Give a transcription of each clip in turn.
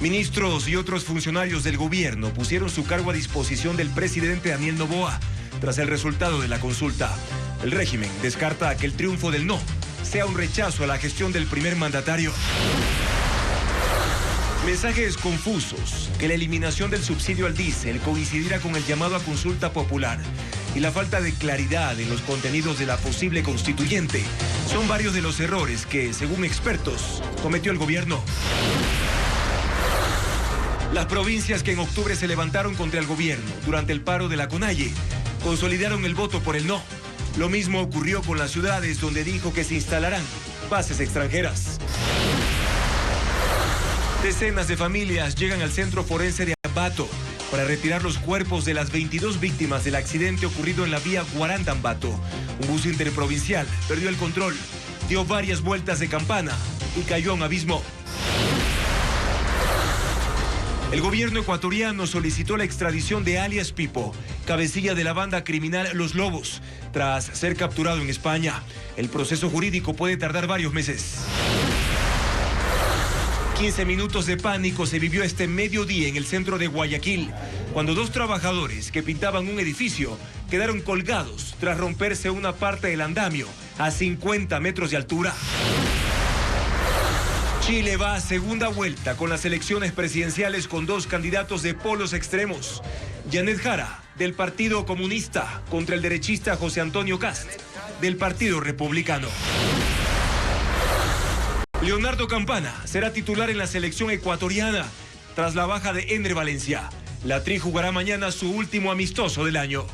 Ministros y otros funcionarios del gobierno pusieron su cargo a disposición del presidente Daniel Noboa tras el resultado de la consulta. El régimen descarta que el triunfo del no sea un rechazo a la gestión del primer mandatario. Mensajes confusos, que la eliminación del subsidio al diésel coincidirá con el llamado a consulta popular y la falta de claridad en los contenidos de la posible constituyente son varios de los errores que, según expertos, cometió el gobierno. Las provincias que en octubre se levantaron contra el gobierno durante el paro de la CONAIE consolidaron el voto por el no. Lo mismo ocurrió con las ciudades donde dijo que se instalarán bases extranjeras. Decenas de familias llegan al centro forense de Ambato para retirar los cuerpos de las 22 víctimas del accidente ocurrido en la vía Guaranda-Ambato. Un bus interprovincial perdió el control, dio varias vueltas de campana y cayó a un abismo. El gobierno ecuatoriano solicitó la extradición de alias Pipo, cabecilla de la banda criminal Los Lobos, tras ser capturado en España. El proceso jurídico puede tardar varios meses. 15 minutos de pánico se vivió este mediodía en el centro de Guayaquil, cuando dos trabajadores que pintaban un edificio quedaron colgados tras romperse una parte del andamio a 50 metros de altura. Chile va a segunda vuelta con las elecciones presidenciales con dos candidatos de polos extremos. Janet Jara, del Partido Comunista, contra el derechista José Antonio Kast, del Partido Republicano. Leonardo Campana será titular en la selección ecuatoriana tras la baja de Ender Valencia. La Tri jugará mañana su último amistoso del año.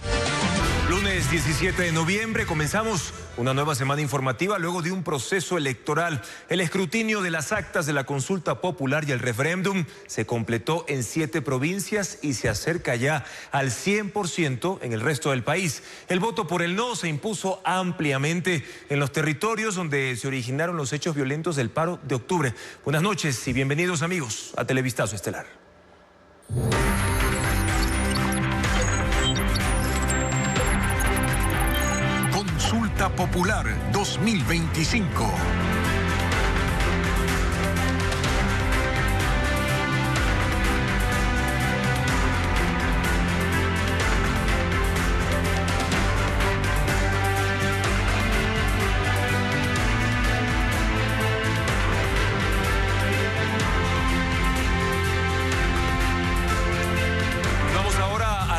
Lunes 17 de noviembre comenzamos una nueva semana informativa luego de un proceso electoral. El escrutinio de las actas de la consulta popular y el referéndum se completó en 7 provincias y se acerca ya al 100% en el resto del país. El voto por el no se impuso ampliamente en los territorios donde se originaron los hechos violentos del paro de octubre. Buenas noches y bienvenidos amigos a Televistazo Estelar. Consulta Popular 2025.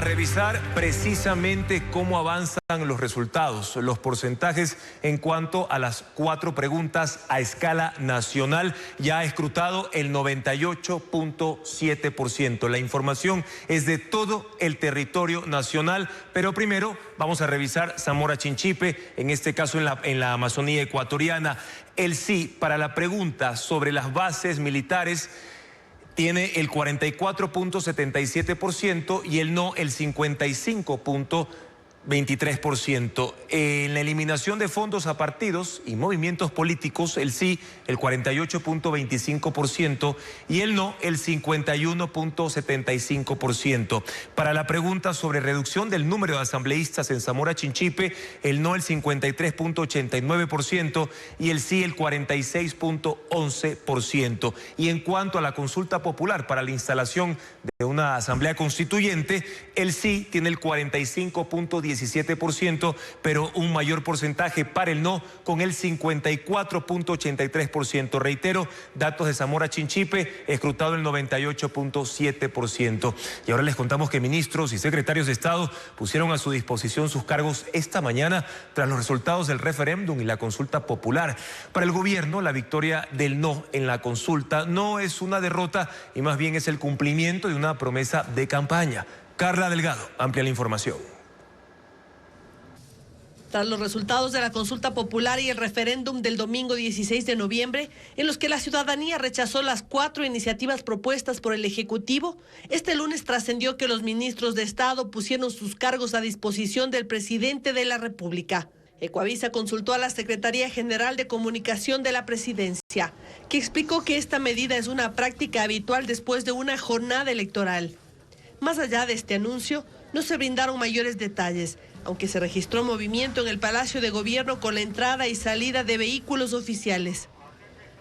Revisar precisamente cómo avanzan los resultados, los porcentajes en cuanto a las 4 preguntas a escala nacional. Ya ha escrutado el 98.7%. La información es de todo el territorio nacional, pero primero vamos a revisar Zamora Chinchipe, en este caso en la Amazonía ecuatoriana. El sí para la pregunta sobre las bases militares tiene el 44.77% y el no el 55.23%. En la eliminación de fondos a partidos y movimientos políticos, el sí el 48.25% y el no el 51.75%. Para la pregunta sobre reducción del número de asambleístas en Zamora Chinchipe, el no el 53.89% y el sí el 46.11%. Y en cuanto a la consulta popular para la instalación de una asamblea constituyente, el sí tiene el 45.17%, pero un mayor porcentaje para el no con el 54.83%. Reitero, datos de Zamora Chinchipe, escrutado el 98.7%. Y ahora les contamos que ministros y secretarios de Estado pusieron a su disposición sus cargos esta mañana tras los resultados del referéndum y la consulta popular. Para el gobierno, la victoria del no en la consulta no es una derrota y más bien es el cumplimiento de una promesa de campaña. Carla Delgado amplía la información. Tras los resultados de la consulta popular y el referéndum del domingo 16 de noviembre, en los que la ciudadanía rechazó las 4 iniciativas propuestas por el Ejecutivo, este lunes trascendió que los ministros de Estado pusieron sus cargos a disposición del presidente de la República. Ecuavisa consultó a la Secretaría General de Comunicación de la Presidencia, que explicó que esta medida es una práctica habitual después de una jornada electoral. Más allá de este anuncio, no se brindaron mayores detalles, aunque se registró movimiento en el Palacio de Gobierno con la entrada y salida de vehículos oficiales.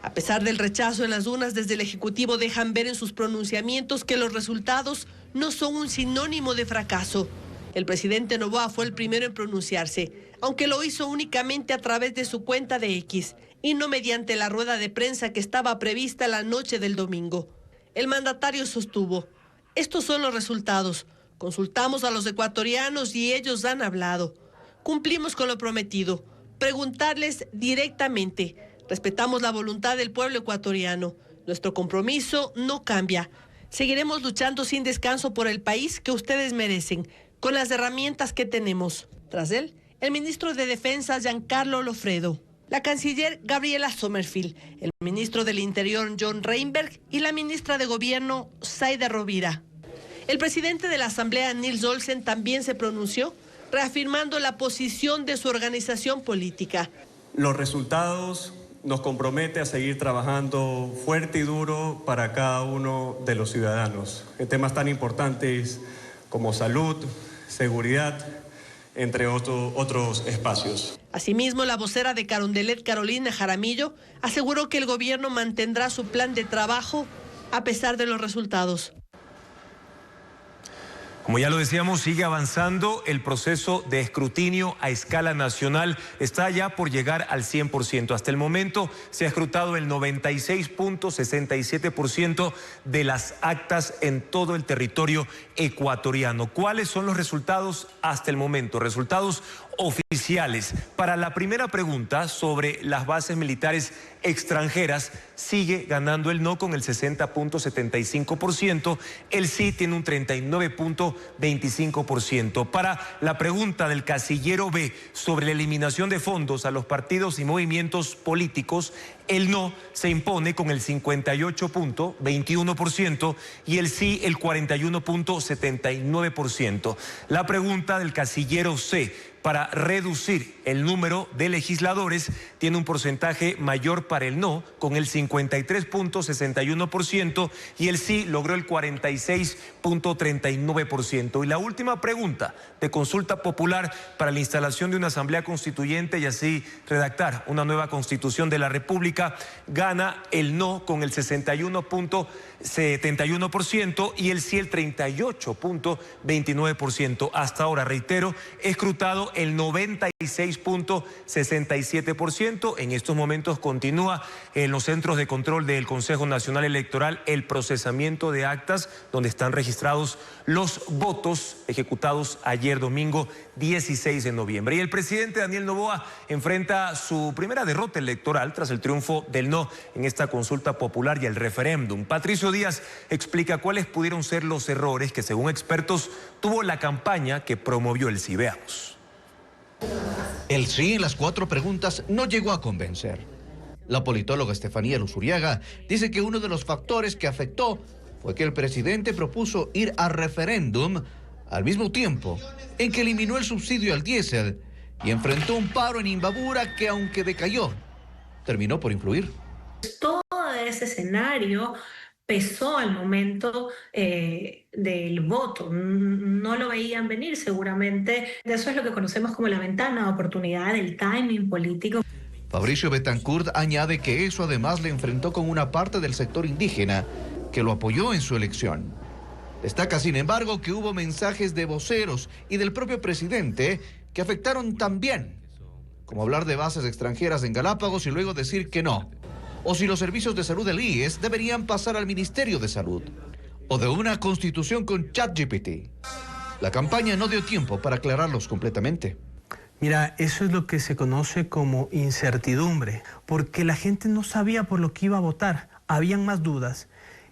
A pesar del rechazo en las urnas, desde el Ejecutivo dejan ver en sus pronunciamientos que los resultados no son un sinónimo de fracaso. El presidente Noboa fue el primero en pronunciarse, aunque lo hizo únicamente a través de su cuenta de X y no mediante la rueda de prensa que estaba prevista la noche del domingo. El mandatario sostuvo: estos son los resultados. Consultamos a los ecuatorianos y ellos han hablado. Cumplimos con lo prometido. Preguntarles directamente. Respetamos la voluntad del pueblo ecuatoriano. Nuestro compromiso no cambia. Seguiremos luchando sin descanso por el país que ustedes merecen, con las herramientas que tenemos. Tras él, el ministro de Defensa, Giancarlo Lofredo, la canciller Gabriela Sommerfield, el ministro del Interior, John Reinberg, y la ministra de Gobierno, Zaida Rovira. El presidente de la Asamblea, Nils Olsen, también se pronunció, reafirmando la posición de su organización política. Los resultados nos comprometen a seguir trabajando fuerte y duro para cada uno de los ciudadanos en temas tan importantes como salud, seguridad, entre otros espacios. Asimismo, la vocera de Carondelet, Carolina Jaramillo, aseguró que el gobierno mantendrá su plan de trabajo a pesar de los resultados. Como ya lo decíamos, sigue avanzando el proceso de escrutinio a escala nacional. Está ya por llegar al 100%. Hasta el momento se ha escrutado el 96.67% de las actas en todo el territorio ecuatoriano. ¿Cuáles son los resultados hasta el momento? Resultados oficiales. Para la primera pregunta sobre las bases militares extranjeras, sigue ganando el no con el 60.75%, el sí tiene un 39.25%. Para la pregunta del casillero B sobre la eliminación de fondos a los partidos y movimientos políticos, el no se impone con el 58.21% y el sí el 41.79%. La pregunta del casillero C para reducir el número de legisladores tiene un porcentaje mayor para el no con el 53.61% y el sí logró el 46.39%. Y la última pregunta de consulta popular para la instalación de una asamblea constituyente y así redactar una nueva constitución de la República, gana el no con el 61.71% y el sí el 38.29%. Hasta ahora, reitero, escrutado el 96.67%. En estos momentos continúa en los centros de control del Consejo Nacional Electoral el procesamiento de actas donde están registrados los votos ejecutados ayer domingo 16 de noviembre. Y el presidente Daniel Noboa enfrenta su primera derrota electoral tras el triunfo del no en esta consulta popular y el referéndum. Patricio Díaz explica cuáles pudieron ser los errores que, según expertos, tuvo la campaña que promovió el sí. Veamos. El sí en las 4 preguntas no llegó a convencer. La politóloga Estefanía Luzuriaga dice que uno de los factores que afectó fue que el presidente propuso ir a referéndum al mismo tiempo en que eliminó el subsidio al diésel y enfrentó un paro en Imbabura que, aunque decayó, terminó por influir. Todo ese escenario pesó al momento del voto. No lo veían venir seguramente. Eso es lo que conocemos como la ventana de oportunidad, el timing político. Fabricio Betancourt añade que eso además le enfrentó con una parte del sector indígena que lo apoyó en su elección. Destaca, sin embargo, que hubo mensajes de voceros y del propio presidente que afectaron también, como hablar de bases extranjeras en Galápagos y luego decir que no, o si los servicios de salud del IES deberían pasar al Ministerio de Salud, o de una constitución con ChatGPT. La campaña no dio tiempo para aclararlos completamente. Mira, eso es lo que se conoce como incertidumbre, porque la gente no sabía por lo que iba a votar, habían más dudas.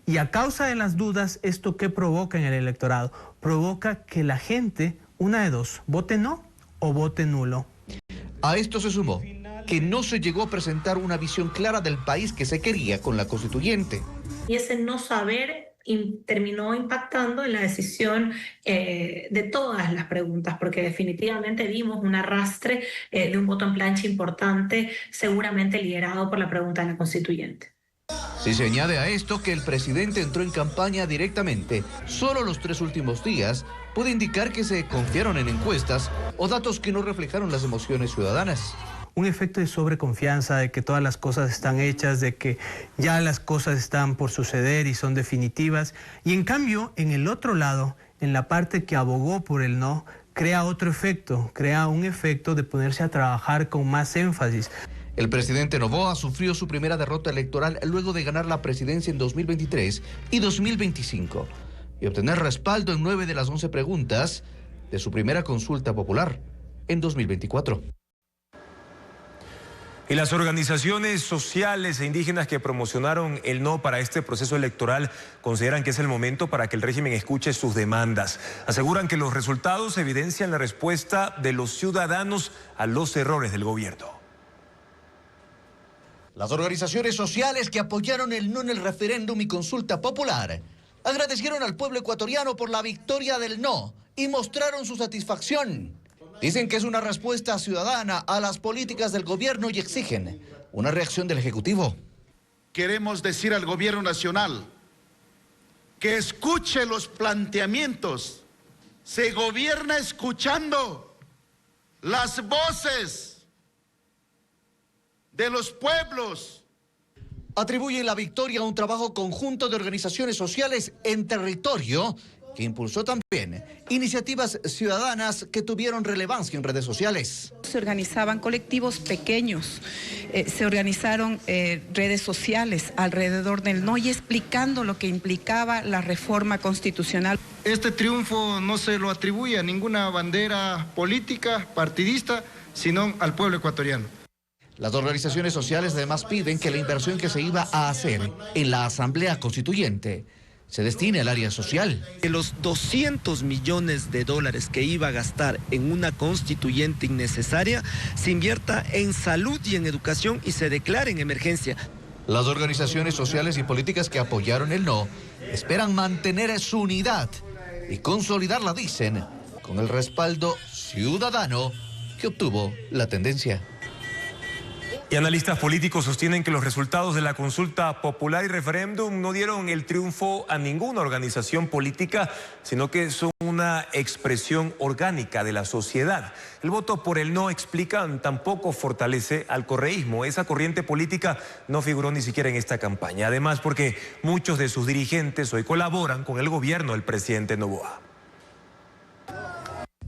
Y a causa de las dudas, ¿esto qué provoca en el electorado? Provoca que la gente, una de dos, vote no o vote nulo. A esto se sumó que no se llegó a presentar una visión clara del país que se quería con la constituyente. Y ese no saber terminó impactando en la decisión de todas las preguntas, porque definitivamente vimos un arrastre de un voto en plancha importante, seguramente liderado por la pregunta de la constituyente. Si se añade a esto que el presidente entró en campaña directamente solo los 3 últimos días, puede indicar que se confiaron en encuestas o datos que no reflejaron las emociones ciudadanas. un efecto de sobreconfianza, de que todas las cosas están hechas, de que ya las cosas están por suceder y son definitivas. Y en cambio, en el otro lado, en la parte que abogó por el no, crea otro efecto, crea un efecto de ponerse a trabajar con más énfasis. El presidente Noboa sufrió su primera derrota electoral luego de ganar la presidencia en 2023 y 2025 y obtener respaldo en 9 de las 11 preguntas de su primera consulta popular en 2024. Y las organizaciones sociales e indígenas que promocionaron el no para este proceso electoral consideran que es el momento para que el régimen escuche sus demandas. Aseguran que los resultados evidencian la respuesta de los ciudadanos a los errores del gobierno. Las organizaciones sociales que apoyaron el no en el referéndum y consulta popular agradecieron al pueblo ecuatoriano por la victoria del no y mostraron su satisfacción. Dicen que es una respuesta ciudadana a las políticas del gobierno y exigen una reacción del Ejecutivo. Queremos decir al gobierno nacional que escuche los planteamientos. Se gobierna escuchando las voces de los pueblos. Atribuye la victoria a un trabajo conjunto de organizaciones sociales en territorio que impulsó también iniciativas ciudadanas que tuvieron relevancia en redes sociales. Se organizaban colectivos pequeños, se organizaron redes sociales alrededor del no y explicando lo que implicaba la reforma constitucional. Este triunfo no se lo atribuye a ninguna bandera política, partidista, sino al pueblo ecuatoriano. Las organizaciones sociales además piden que la inversión que se iba a hacer en la Asamblea Constituyente se destine al área social. Que los 200 millones de dólares que iba a gastar en una constituyente innecesaria se invierta en salud y en educación y se declare en emergencia. Las organizaciones sociales y políticas que apoyaron el no esperan mantener su unidad y consolidarla, dicen, con el respaldo ciudadano que obtuvo la tendencia. Y analistas políticos sostienen que los resultados de la consulta popular y referéndum no dieron el triunfo a ninguna organización política, sino que son una expresión orgánica de la sociedad. El voto por el no, explican, tampoco fortalece al correísmo. Esa corriente política no figuró ni siquiera en esta campaña. Además, porque muchos de sus dirigentes hoy colaboran con el gobierno del presidente Noboa.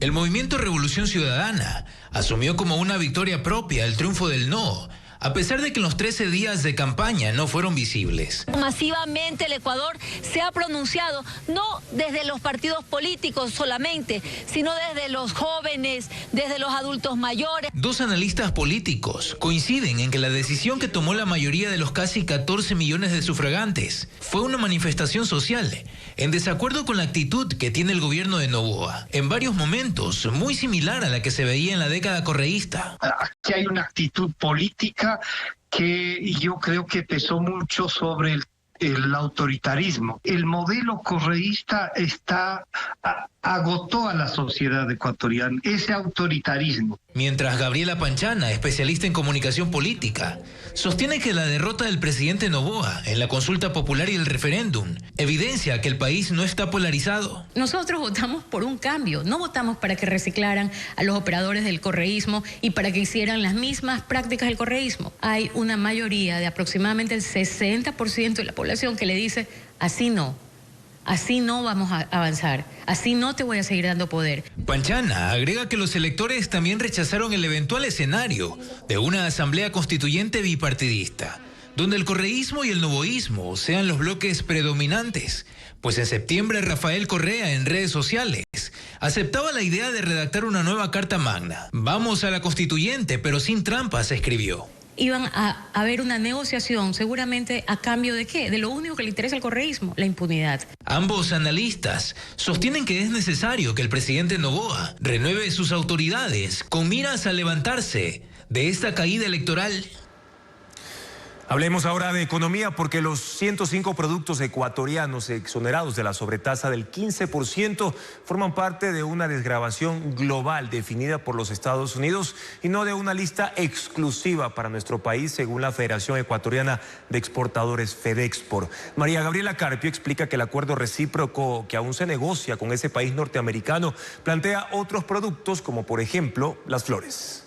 El movimiento Revolución Ciudadana asumió como una victoria propia el triunfo del no, a pesar de que en los 13 días de campaña no fueron visibles. Masivamente el Ecuador se ha pronunciado, no desde los partidos políticos solamente, sino desde los jóvenes, desde los adultos mayores. Dos analistas políticos coinciden en que la decisión que tomó la mayoría de los casi 14 millones de sufragantes fue una manifestación social, en desacuerdo con la actitud que tiene el gobierno de Noboa, en varios momentos muy similar a la que se veía en la década correísta. Aquí hay una actitud política que yo creo que pesó mucho sobre el autoritarismo. El modelo correísta agotó a la sociedad ecuatoriana, ese autoritarismo. Mientras Gabriela Panchana, especialista en comunicación política, sostiene que la derrota del presidente Noboa en la consulta popular y el referéndum evidencia que el país no está polarizado. Nosotros votamos por un cambio, no votamos para que reciclaran a los operadores del correísmo y para que hicieran las mismas prácticas del correísmo. Hay una mayoría de aproximadamente el 60% de la población que le dice, así no vamos a avanzar, así no te voy a seguir dando poder. Panchana agrega que los electores también rechazaron el eventual escenario de una asamblea constituyente bipartidista, donde el correísmo y el noboísmo sean los bloques predominantes, pues en septiembre Rafael Correa en redes sociales aceptaba la idea de redactar una nueva carta magna. Vamos a la constituyente, pero sin trampas, escribió. Iban a haber una negociación, seguramente a cambio de ¿qué? De lo único que le interesa al correísmo, la impunidad. Ambos analistas sostienen que es necesario que el presidente Noboa renueve sus autoridades con miras a levantarse de esta caída electoral. Hablemos ahora de economía porque los 105 productos ecuatorianos exonerados de la sobretasa del 15% forman parte de una desgravación global definida por los Estados Unidos y no de una lista exclusiva para nuestro país, según la Federación Ecuatoriana de Exportadores Fedexport. María Gabriela Carpio explica que el acuerdo recíproco que aún se negocia con ese país norteamericano plantea otros productos como por ejemplo las flores.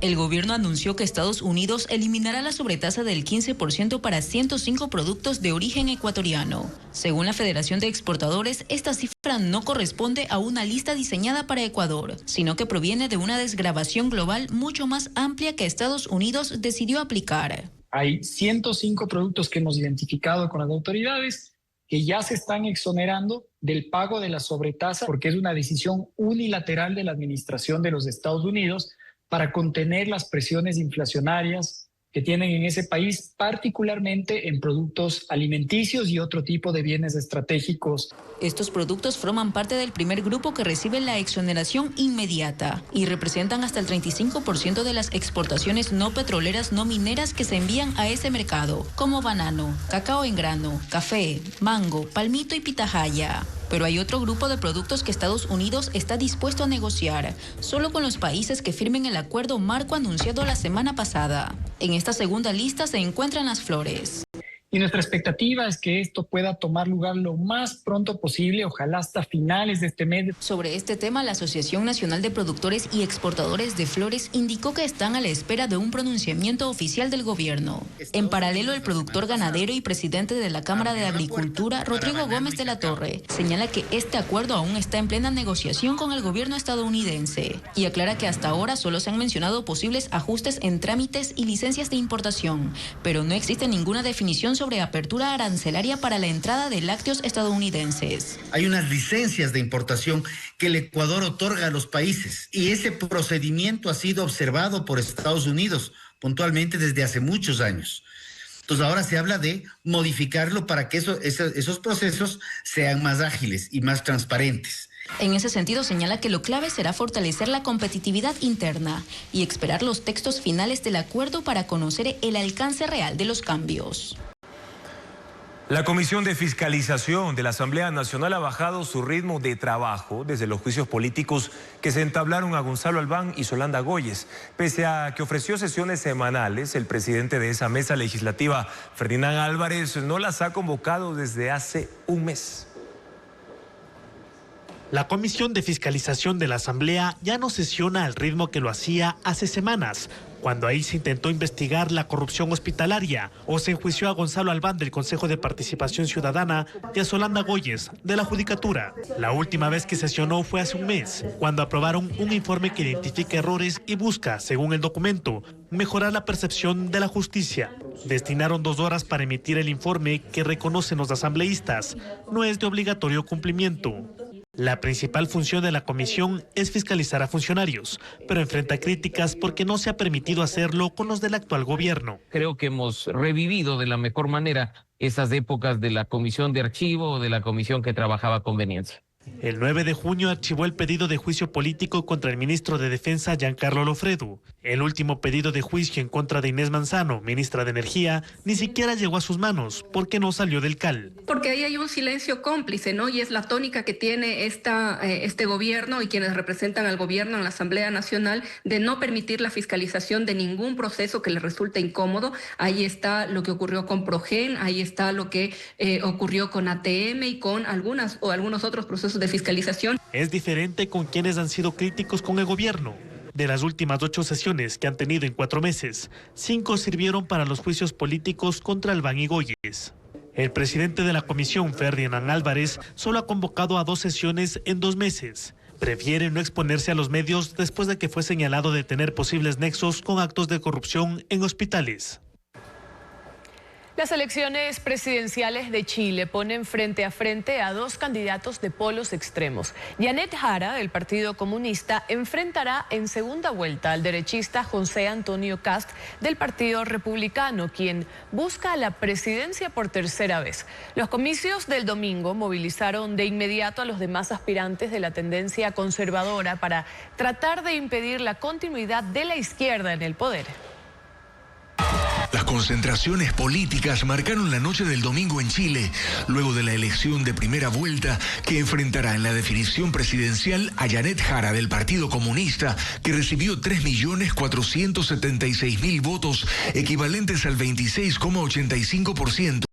El gobierno anunció que Estados Unidos eliminará la sobretasa del 15% para 105 productos de origen ecuatoriano. Según la Federación de Exportadores, esta cifra no corresponde a una lista diseñada para Ecuador, sino que proviene de una desgravación global mucho más amplia que Estados Unidos decidió aplicar. Hay 105 productos que hemos identificado con las autoridades que ya se están exonerando del pago de la sobretasa porque es una decisión unilateral de la administración de los Estados Unidos para contener las presiones inflacionarias que tienen en ese país, particularmente en productos alimenticios y otro tipo de bienes estratégicos. Estos productos forman parte del primer grupo que recibe la exoneración inmediata y representan hasta el 35% de las exportaciones no petroleras no mineras que se envían a ese mercado, como banano, cacao en grano, café, mango, palmito y pitahaya. Pero hay otro grupo de productos que Estados Unidos está dispuesto a negociar, solo con los países que firmen el acuerdo marco anunciado la semana pasada. En esta segunda lista se encuentran las flores. Y nuestra expectativa es que esto pueda tomar lugar lo más pronto posible, ojalá hasta finales de este mes. Sobre este tema, la Asociación Nacional de Productores y Exportadores de Flores indicó que están a la espera de un pronunciamiento oficial del gobierno. En paralelo, el productor ganadero y presidente de la Cámara de Agricultura, Rodrigo Gómez de la Torre, señala que este acuerdo aún está en plena negociación con el gobierno estadounidense y aclara que hasta ahora solo se han mencionado posibles ajustes en trámites y licencias de importación, pero no existe ninguna definición sobre apertura arancelaria para la entrada de lácteos estadounidenses. Hay unas licencias de importación que el Ecuador otorga a los países y ese procedimiento ha sido observado por Estados Unidos puntualmente desde hace muchos años. Entonces ahora se habla de modificarlo para que esos procesos sean más ágiles y más transparentes. En ese sentido, señala que lo clave será fortalecer la competitividad interna y esperar los textos finales del acuerdo para conocer el alcance real de los cambios. La Comisión de Fiscalización de la Asamblea Nacional ha bajado su ritmo de trabajo desde los juicios políticos que se entablaron a Gonzalo Albán y Solanda Goyes. Pese a que ofreció sesiones semanales, el presidente de esa mesa legislativa, Ferdinand Álvarez, no las ha convocado desde hace un mes. La Comisión de Fiscalización de la Asamblea ya no sesiona al ritmo que lo hacía hace semanas, cuando ahí se intentó investigar la corrupción hospitalaria o se enjuició a Gonzalo Albán del Consejo de Participación Ciudadana y a Solanda Goyes de la Judicatura. La última vez que sesionó fue hace un mes, cuando aprobaron un informe que identifica errores y busca, según el documento, mejorar la percepción de la justicia. Destinaron 2 horas para emitir el informe que reconocen los asambleístas. No es de obligatorio cumplimiento. La principal función de la comisión es fiscalizar a funcionarios, pero enfrenta críticas porque no se ha permitido hacerlo con los del actual gobierno. Creo que hemos revivido de la mejor manera esas épocas de la comisión de archivo o de la comisión que trabajaba a conveniencia. El 9 de junio archivó el pedido de juicio político contra el ministro de Defensa, Giancarlo Lofredo. El último pedido de juicio en contra de Inés Manzano, ministra de Energía, ni siquiera llegó a sus manos porque no salió del CAL. Porque ahí hay un silencio cómplice, ¿no? Y es la tónica que tiene este gobierno y quienes representan al gobierno en la Asamblea Nacional de no permitir la fiscalización de ningún proceso que les resulte incómodo. Ahí está lo que ocurrió con Progen, ahí está lo que ocurrió con ATM y con algunos otros procesos de fiscalización. Es diferente con quienes han sido críticos con el gobierno. De las últimas 8 sesiones que han tenido en 4 meses, 5 sirvieron para los juicios políticos contra Albán y Goyes. El presidente de la comisión, Ferdinand Álvarez, solo ha convocado a 2 sesiones en 2 meses. Prefiere no exponerse a los medios después de que fue señalado de tener posibles nexos con actos de corrupción en hospitales. Las elecciones presidenciales de Chile ponen frente a frente a 2 candidatos de polos extremos. Janet Jara, del Partido Comunista, enfrentará en segunda vuelta al derechista José Antonio Kast, del Partido Republicano, quien busca la presidencia por 3ª vez. Los comicios del domingo movilizaron de inmediato a los demás aspirantes de la tendencia conservadora para tratar de impedir la continuidad de la izquierda en el poder. Las concentraciones políticas marcaron la noche del domingo en Chile, luego de la elección de primera vuelta que enfrentará en la definición presidencial a Janet Jara del Partido Comunista, que recibió 3.476.000 votos, equivalentes al 26,85%.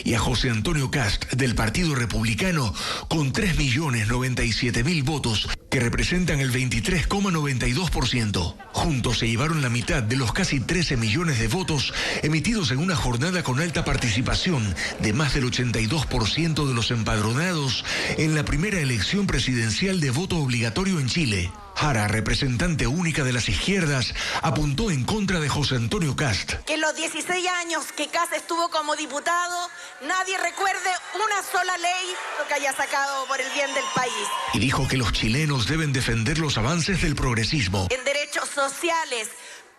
y a José Antonio Cast del Partido Republicano con 3.097.000 votos, que representan el 23,92%. Juntos se llevaron la mitad de los casi 13 millones de votos emitidos en una jornada con alta participación de más del 82% de los empadronados en la primera elección presidencial de voto obligatorio en Chile. Jara, representante única de las izquierdas, apuntó en contra de José Antonio Cast. Que en los 16 años que Cast estuvo como diputado, nadie recuerde una sola ley que haya sacado por el bien del país. Y dijo que los chilenos deben defender los avances del progresismo. En derechos sociales,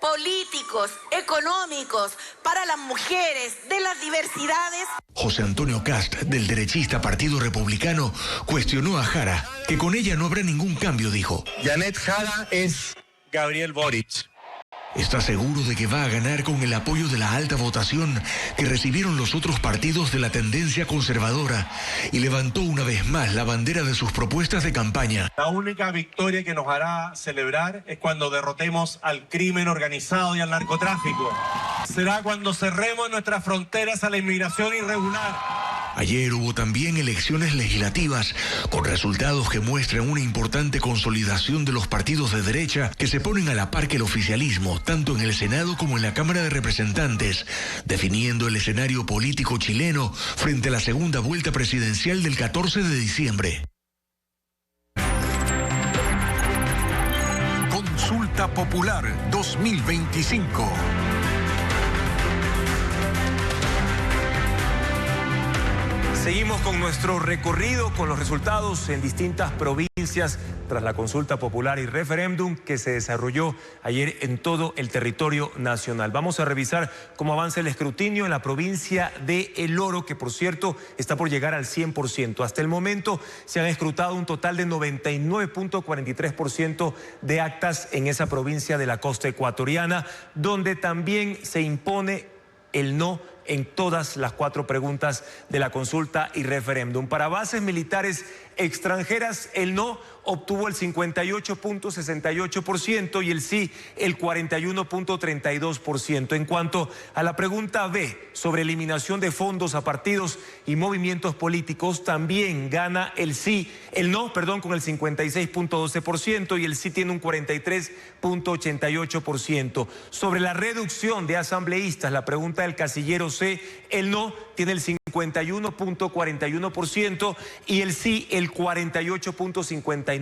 políticos, económicos, para las mujeres, de las diversidades. José Antonio Cast, del derechista Partido Republicano, cuestionó a Jara, que con ella no habrá ningún cambio, dijo. Janette Jara es Gabriel Boric. Está seguro de que va a ganar con el apoyo de la alta votación que recibieron los otros partidos de la tendencia conservadora y levantó una vez más la bandera de sus propuestas de campaña. La única victoria que nos hará celebrar es cuando derrotemos al crimen organizado y al narcotráfico. Será cuando cerremos nuestras fronteras a la inmigración irregular. Ayer hubo también elecciones legislativas con resultados que muestran una importante consolidación de los partidos de derecha que se ponen a la par que el oficialismo, tanto en el Senado como en la Cámara de Representantes, definiendo el escenario político chileno frente a la segunda vuelta presidencial del 14 de diciembre. Consulta Popular 2025. Seguimos con nuestro recorrido con los resultados en distintas provincias tras la consulta popular y referéndum que se desarrolló ayer en todo el territorio nacional. Vamos a revisar cómo avanza el escrutinio en la provincia de El Oro, que por cierto está por llegar al 100%. Hasta el momento se han escrutado un total de 99.43% de actas en esa provincia de la costa ecuatoriana, donde también se impone el no en todas las 4 preguntas de la consulta y referéndum. Para bases militares extranjeras, el no obtuvo el 58.68% y el sí el 41.32%. En cuanto a la pregunta B sobre eliminación de fondos a partidos y movimientos políticos, también gana el no con el 56.12% y el sí tiene un 43.88%. Sobre la reducción de asambleístas, la pregunta del casillero C, el no tiene el 51.41% y el sí el 48.59%. Y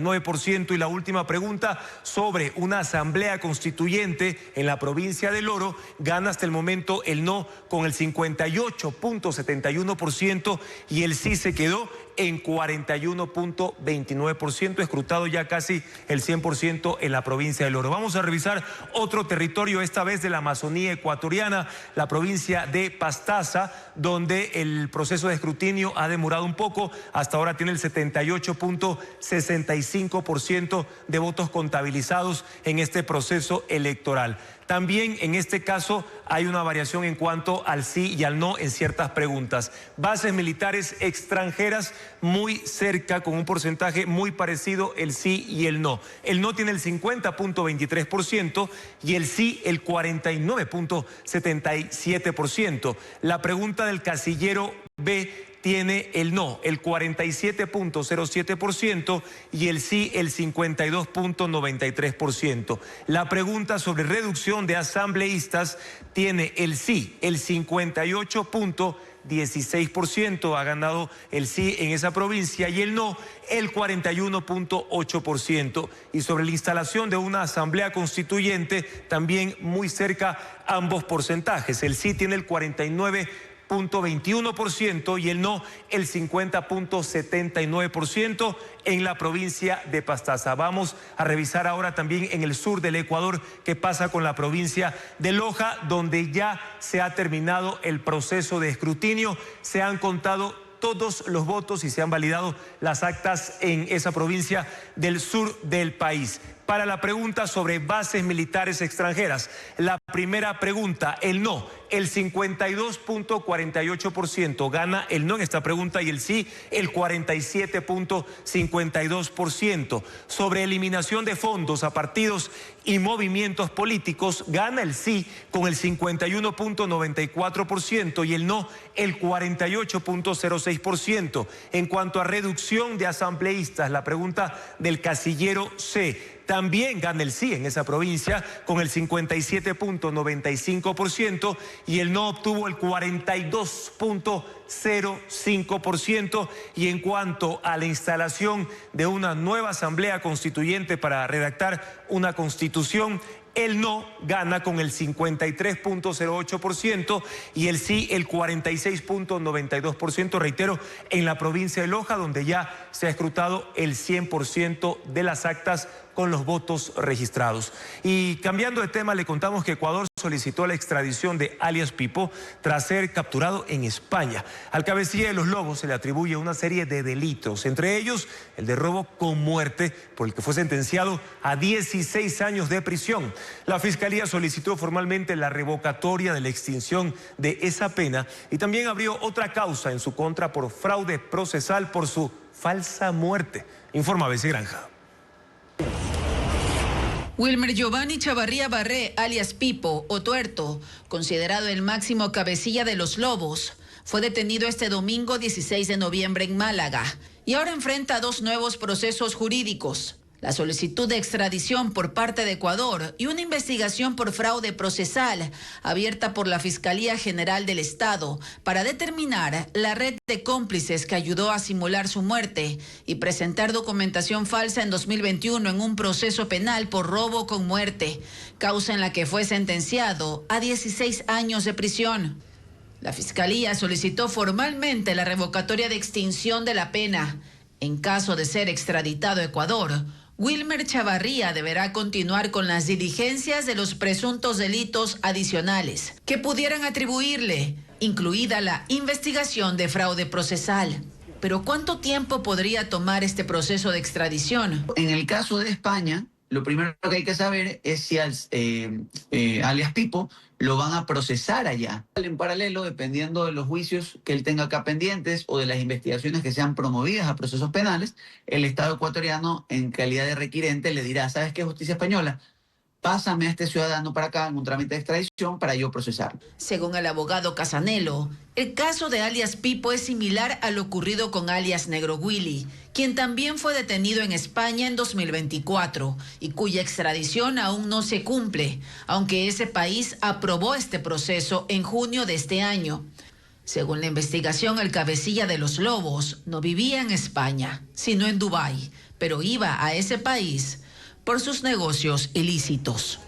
la última pregunta sobre una asamblea constituyente en la provincia del Oro, gana hasta el momento el no con el 58.71% y el sí se quedó en 41.29%, escrutado ya casi el 100% en la provincia del Oro. Vamos a revisar otro territorio, esta vez de la Amazonía ecuatoriana, la provincia de Pastaza, donde el proceso de escrutinio ha demorado un poco. Hasta ahora tiene el 78.65% de votos contabilizados en este proceso electoral. También en este caso hay una variación en cuanto al sí y al no en ciertas preguntas. Bases militares extranjeras muy cerca, con un porcentaje muy parecido, el sí y el no. El no tiene el 50.23% y el sí el 49.77%. La pregunta del casillero B tiene el no, el 47.07% y el sí el 52.93%. La pregunta sobre reducción de asambleístas tiene el sí, el 58.16%, ha ganado el sí en esa provincia, y el no, el 41.8%. Y sobre la instalación de una asamblea constituyente, también muy cerca ambos porcentajes. El sí tiene el 49.21% y el no el 50.79% en la provincia de Pastaza. Vamos a revisar ahora también en el sur del Ecuador qué pasa con la provincia de Loja, donde ya se ha terminado el proceso de escrutinio. Se han contado todos los votos y se han validado las actas en esa provincia del sur del país. para la pregunta sobre bases militares extranjeras. La primera pregunta, el no, el 52.48% gana el no en esta pregunta y el sí, el 47.52%. Sobre eliminación de fondos a partidos y movimientos políticos, gana el sí con el 51.94% y el no el 48.06%. En cuanto a reducción de asambleístas, la pregunta del casillero C, también gana el sí en esa provincia con el 57.95% y el no obtuvo el 42.05%. Y en cuanto a la instalación de una nueva asamblea constituyente para redactar una constitución, el no gana con el 53.08% y el sí el 46.92%, reitero, en la provincia de Loja, donde ya se ha escrutado el 100% de las actas con los votos registrados. Y cambiando de tema, le contamos que Ecuador solicitó la extradición de alias Pipo tras ser capturado en España. Al cabecilla de los Lobos se le atribuye una serie de delitos, entre ellos el de robo con muerte, por el que fue sentenciado a 16 años de prisión. La Fiscalía solicitó formalmente la revocatoria de la extinción de esa pena y también abrió otra causa en su contra por fraude procesal por su falsa muerte, informa ABC Granja. Wilmer Giovanni Chavarría Barré, alias Pipo o Tuerto, considerado el máximo cabecilla de los Lobos, fue detenido este domingo 16 de noviembre en Málaga y ahora enfrenta 2 nuevos procesos jurídicos: la solicitud de extradición por parte de Ecuador y una investigación por fraude procesal abierta por la Fiscalía General del Estado para determinar la red de cómplices que ayudó a simular su muerte y presentar documentación falsa en 2021 en un proceso penal por robo con muerte, causa en la que fue sentenciado a 16 años de prisión. La Fiscalía solicitó formalmente la revocatoria de extinción de la pena. En caso de ser extraditado a Ecuador, Wilmer Chavarría deberá continuar con las diligencias de los presuntos delitos adicionales que pudieran atribuirle, incluida la investigación de fraude procesal. Pero ¿cuánto tiempo podría tomar este proceso de extradición? En el caso de España, lo primero que hay que saber es si alias Pipo lo van a procesar allá. En paralelo, dependiendo de los juicios que él tenga acá pendientes o de las investigaciones que sean promovidas a procesos penales, el Estado ecuatoriano, en calidad de requirente, le dirá: ¿sabes qué, justicia española? Pásame a este ciudadano para acá en un trámite de extradición para yo procesarlo. Según el abogado Casanelo, el caso de alias Pipo es similar a lo ocurrido con alias Negro Willy, quien también fue detenido en España en 2024 y cuya extradición aún no se cumple, aunque ese país aprobó este proceso en junio de este año. Según la investigación, el cabecilla de los Lobos no vivía en España, sino en Dubái, pero iba a ese país por sus negocios ilícitos.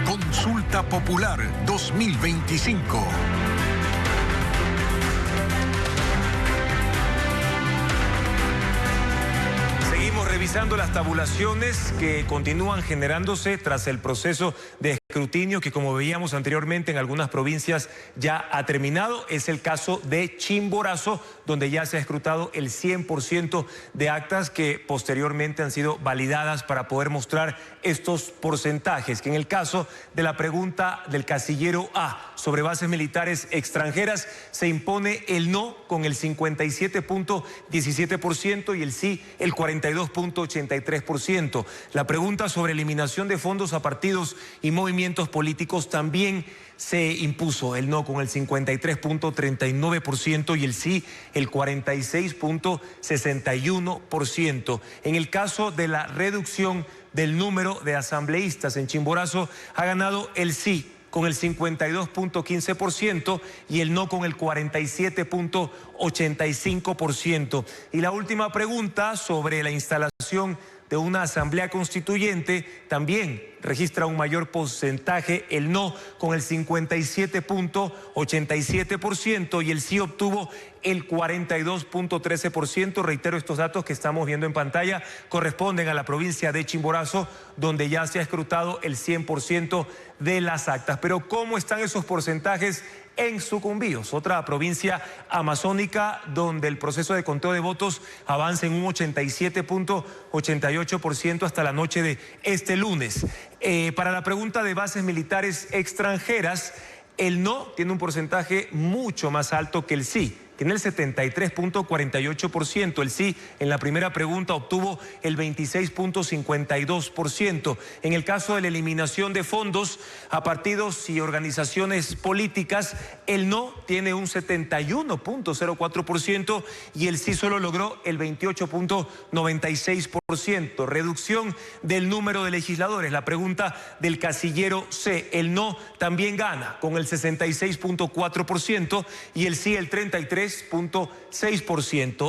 Consulta Popular 2025. Seguimos revisando las tabulaciones que continúan generándose tras el proceso de escrutinio que, como veíamos anteriormente, en algunas provincias ya ha terminado. Es el caso de Chimborazo, donde ya se ha escrutado el 100% de actas que posteriormente han sido validadas para poder mostrar estos porcentajes, que en el caso de la pregunta del casillero A sobre bases militares extranjeras se impone el no con el 57.17% y el sí el 42.83%. La pregunta sobre eliminación de fondos a partidos y movimientos políticos también se impuso el no con el 53.39% y el sí el 46.61%. En el caso de la reducción del número de asambleístas en Chimborazo ha ganado el sí con el 52.15% y el no con el 47.85%. Y la última pregunta sobre la instalación de una asamblea constituyente también registra un mayor porcentaje, el no con el 57.87% y el sí obtuvo el 42.13%. Reitero, estos datos que estamos viendo en pantalla corresponden a la provincia de Chimborazo, donde ya se ha escrutado el 100% de las actas. Pero ¿cómo están esos porcentajes en Sucumbíos, otra provincia amazónica donde el proceso de conteo de votos avanza en un 87.88% hasta la noche de este lunes. Para la pregunta de bases militares extranjeras, el no tiene un porcentaje mucho más alto que el sí. Tiene el 73.48%. El sí en la primera pregunta obtuvo el 26.52%. En el caso de la eliminación de fondos a partidos y organizaciones políticas, el no tiene un 71.04% y el sí solo logró el 28.96%. Reducción del número de legisladores. La pregunta del casillero C. El no también gana con el 66.4% y el sí el 33.6%.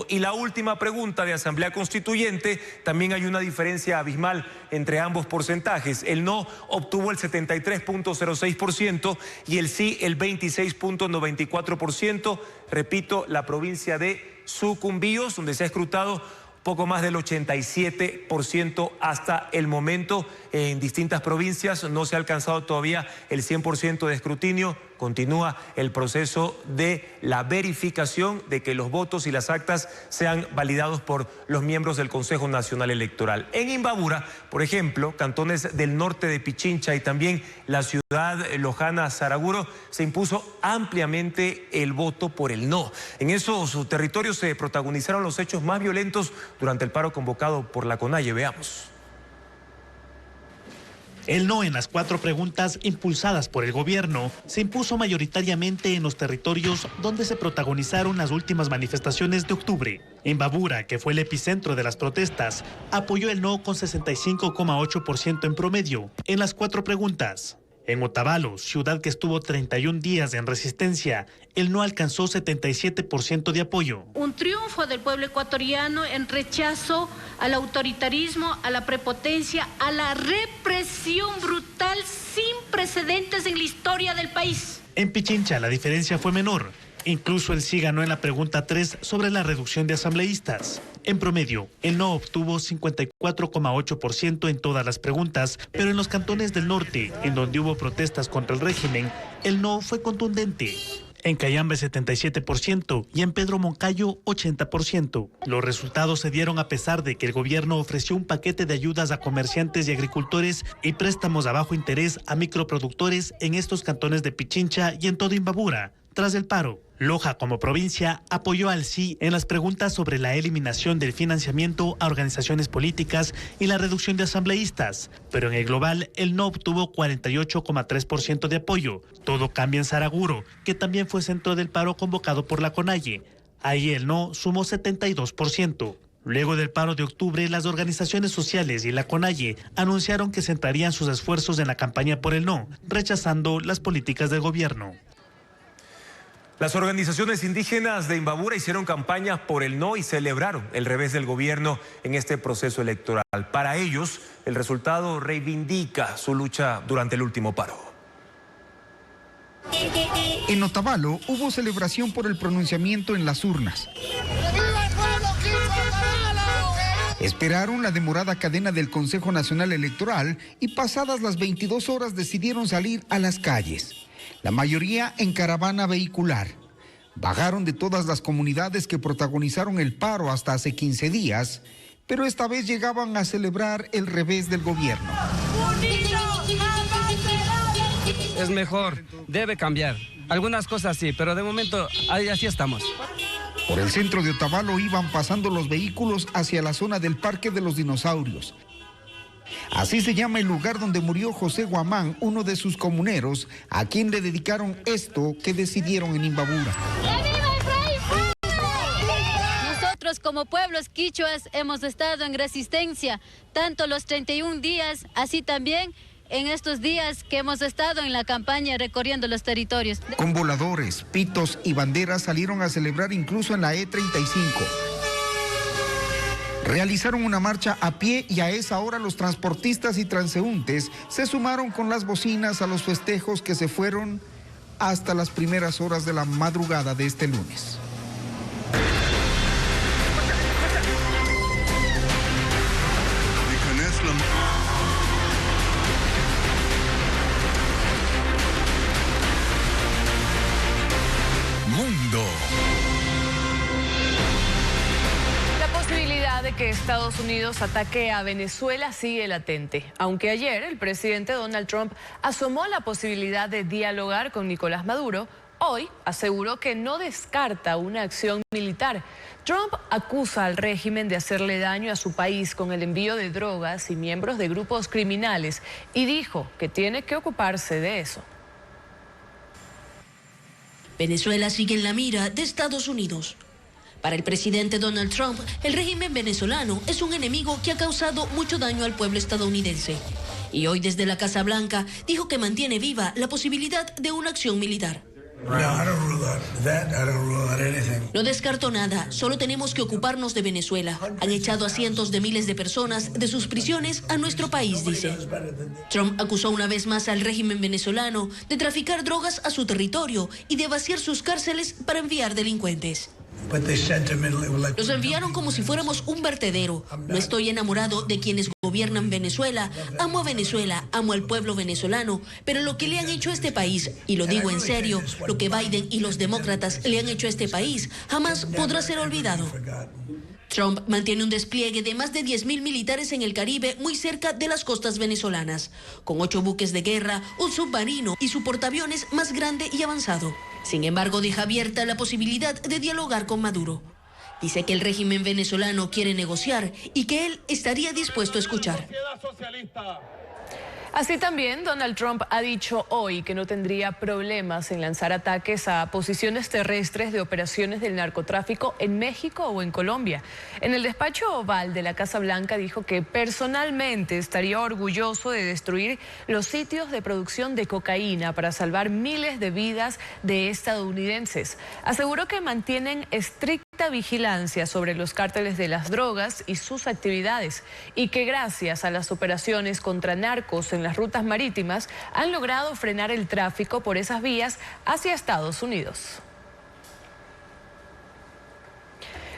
Y la última pregunta de Asamblea Constituyente, también hay una diferencia abismal entre ambos porcentajes. El no obtuvo el 73.06% y el sí el 26.94%. Repito, la provincia de Sucumbíos, donde se ha escrutado poco más del 87% hasta el momento. En distintas provincias no se ha alcanzado todavía el 100% de escrutinio. Continúa el proceso de la verificación de que los votos y las actas sean validados por los miembros del Consejo Nacional Electoral. En Imbabura, por ejemplo, cantones del norte de Pichincha y también la ciudad lojana Saraguro, se impuso ampliamente el voto por el no. En esos territorios se protagonizaron los hechos más violentos durante el paro convocado por la CONAIE. Veamos. El no en las 4 preguntas impulsadas por el gobierno se impuso mayoritariamente en los territorios donde se protagonizaron las últimas manifestaciones de octubre. Imbabura, que fue el epicentro de las protestas, apoyó el no con 65,8% en promedio en las 4 preguntas. En Otavalo, ciudad que estuvo 31 días en resistencia, el no alcanzó 77% de apoyo. Un triunfo del pueblo ecuatoriano en rechazo al autoritarismo, a la prepotencia, a la represión brutal sin precedentes en la historia del país. En Pichincha la diferencia fue menor. Incluso el sí ganó en la pregunta 3 sobre la reducción de asambleístas. En promedio, el no obtuvo 54,8% en todas las preguntas, pero en los cantones del norte, en donde hubo protestas contra el régimen, el no fue contundente. En Cayambe 77% y en Pedro Moncayo 80%. Los resultados se dieron a pesar de que el gobierno ofreció un paquete de ayudas a comerciantes y agricultores y préstamos a bajo interés a microproductores en estos cantones de Pichincha y en todo Imbabura. Tras el paro, Loja como provincia apoyó al sí en las preguntas sobre la eliminación del financiamiento a organizaciones políticas y la reducción de asambleístas, pero en el global el no obtuvo 48,3% de apoyo. Todo cambia en Saraguro, que también fue centro del paro convocado por la CONAIE. Ahí el no sumó 72%. Luego del paro de octubre, las organizaciones sociales y la CONAIE anunciaron que centrarían sus esfuerzos en la campaña por el no, rechazando las políticas del gobierno. Las organizaciones indígenas de Imbabura hicieron campañas por el no y celebraron el revés del gobierno en este proceso electoral. Para ellos, el resultado reivindica su lucha durante el último paro. En Otavalo hubo celebración por el pronunciamiento en las urnas. Esperaron la demorada cadena del Consejo Nacional Electoral y pasadas las 22 horas decidieron salir a las calles. La mayoría en caravana vehicular. Bajaron de todas las comunidades que protagonizaron el paro hasta hace 15 días, pero esta vez llegaban a celebrar el revés del gobierno. Es mejor, debe cambiar. Algunas cosas sí, pero de momento así estamos. Por el centro de Otavalo iban pasando los vehículos hacia la zona del Parque de los Dinosaurios. Así se llama el lugar donde murió José Guamán, uno de sus comuneros, a quien le dedicaron esto que decidieron en Imbabura. Nosotros como pueblos quichuas hemos estado en resistencia, tanto los 31 días, así también en estos días que hemos estado en la campaña recorriendo los territorios. Con voladores, pitos y banderas salieron a celebrar incluso en la E35. Realizaron una marcha a pie y a esa hora los transportistas y transeúntes se sumaron con las bocinas a los festejos que se fueron hasta las primeras horas de la madrugada de este lunes. que Estados Unidos ataque a Venezuela sigue latente, aunque ayer el presidente Donald Trump asomó la posibilidad de dialogar con Nicolás Maduro. Hoy aseguró que no descarta una acción militar. Trump acusa al régimen de hacerle daño a su país con el envío de drogas y miembros de grupos criminales y dijo que tiene que ocuparse de eso. Venezuela sigue en la mira de Estados Unidos. Para el presidente Donald Trump, el régimen venezolano es un enemigo que ha causado mucho daño al pueblo estadounidense. Y hoy desde la Casa Blanca dijo que mantiene viva la posibilidad de una acción militar. No descarto nada, solo tenemos que ocuparnos de Venezuela. Han echado a cientos de miles de personas de sus prisiones a nuestro país, dice. Trump acusó una vez más al régimen venezolano de traficar drogas a su territorio y de vaciar sus cárceles para enviar delincuentes. Los enviaron como si fuéramos un vertedero. No estoy enamorado de quienes gobiernan Venezuela. Amo a Venezuela, amo al pueblo venezolano, pero lo que le han hecho a este país, y lo digo en serio, lo que Biden y los demócratas le han hecho a este país, jamás podrá ser olvidado. Trump mantiene un despliegue de más de 10.000 militares en el Caribe muy cerca de las costas venezolanas, con 8 buques de guerra, un submarino y su portaaviones más grande y avanzado. Sin embargo, deja abierta la posibilidad de dialogar con Maduro. Dice que el régimen venezolano quiere negociar y que él estaría dispuesto a escuchar. Así también, Donald Trump ha dicho hoy que no tendría problemas en lanzar ataques a posiciones terrestres de operaciones del narcotráfico en México o en Colombia. En el despacho oval de la Casa Blanca dijo que personalmente estaría orgulloso de destruir los sitios de producción de cocaína para salvar miles de vidas de estadounidenses. Aseguró que mantienen estricta vigilancia sobre los cárteles de las drogas y sus actividades y que gracias a las operaciones contra narcos en las rutas marítimas han logrado frenar el tráfico por esas vías hacia Estados Unidos.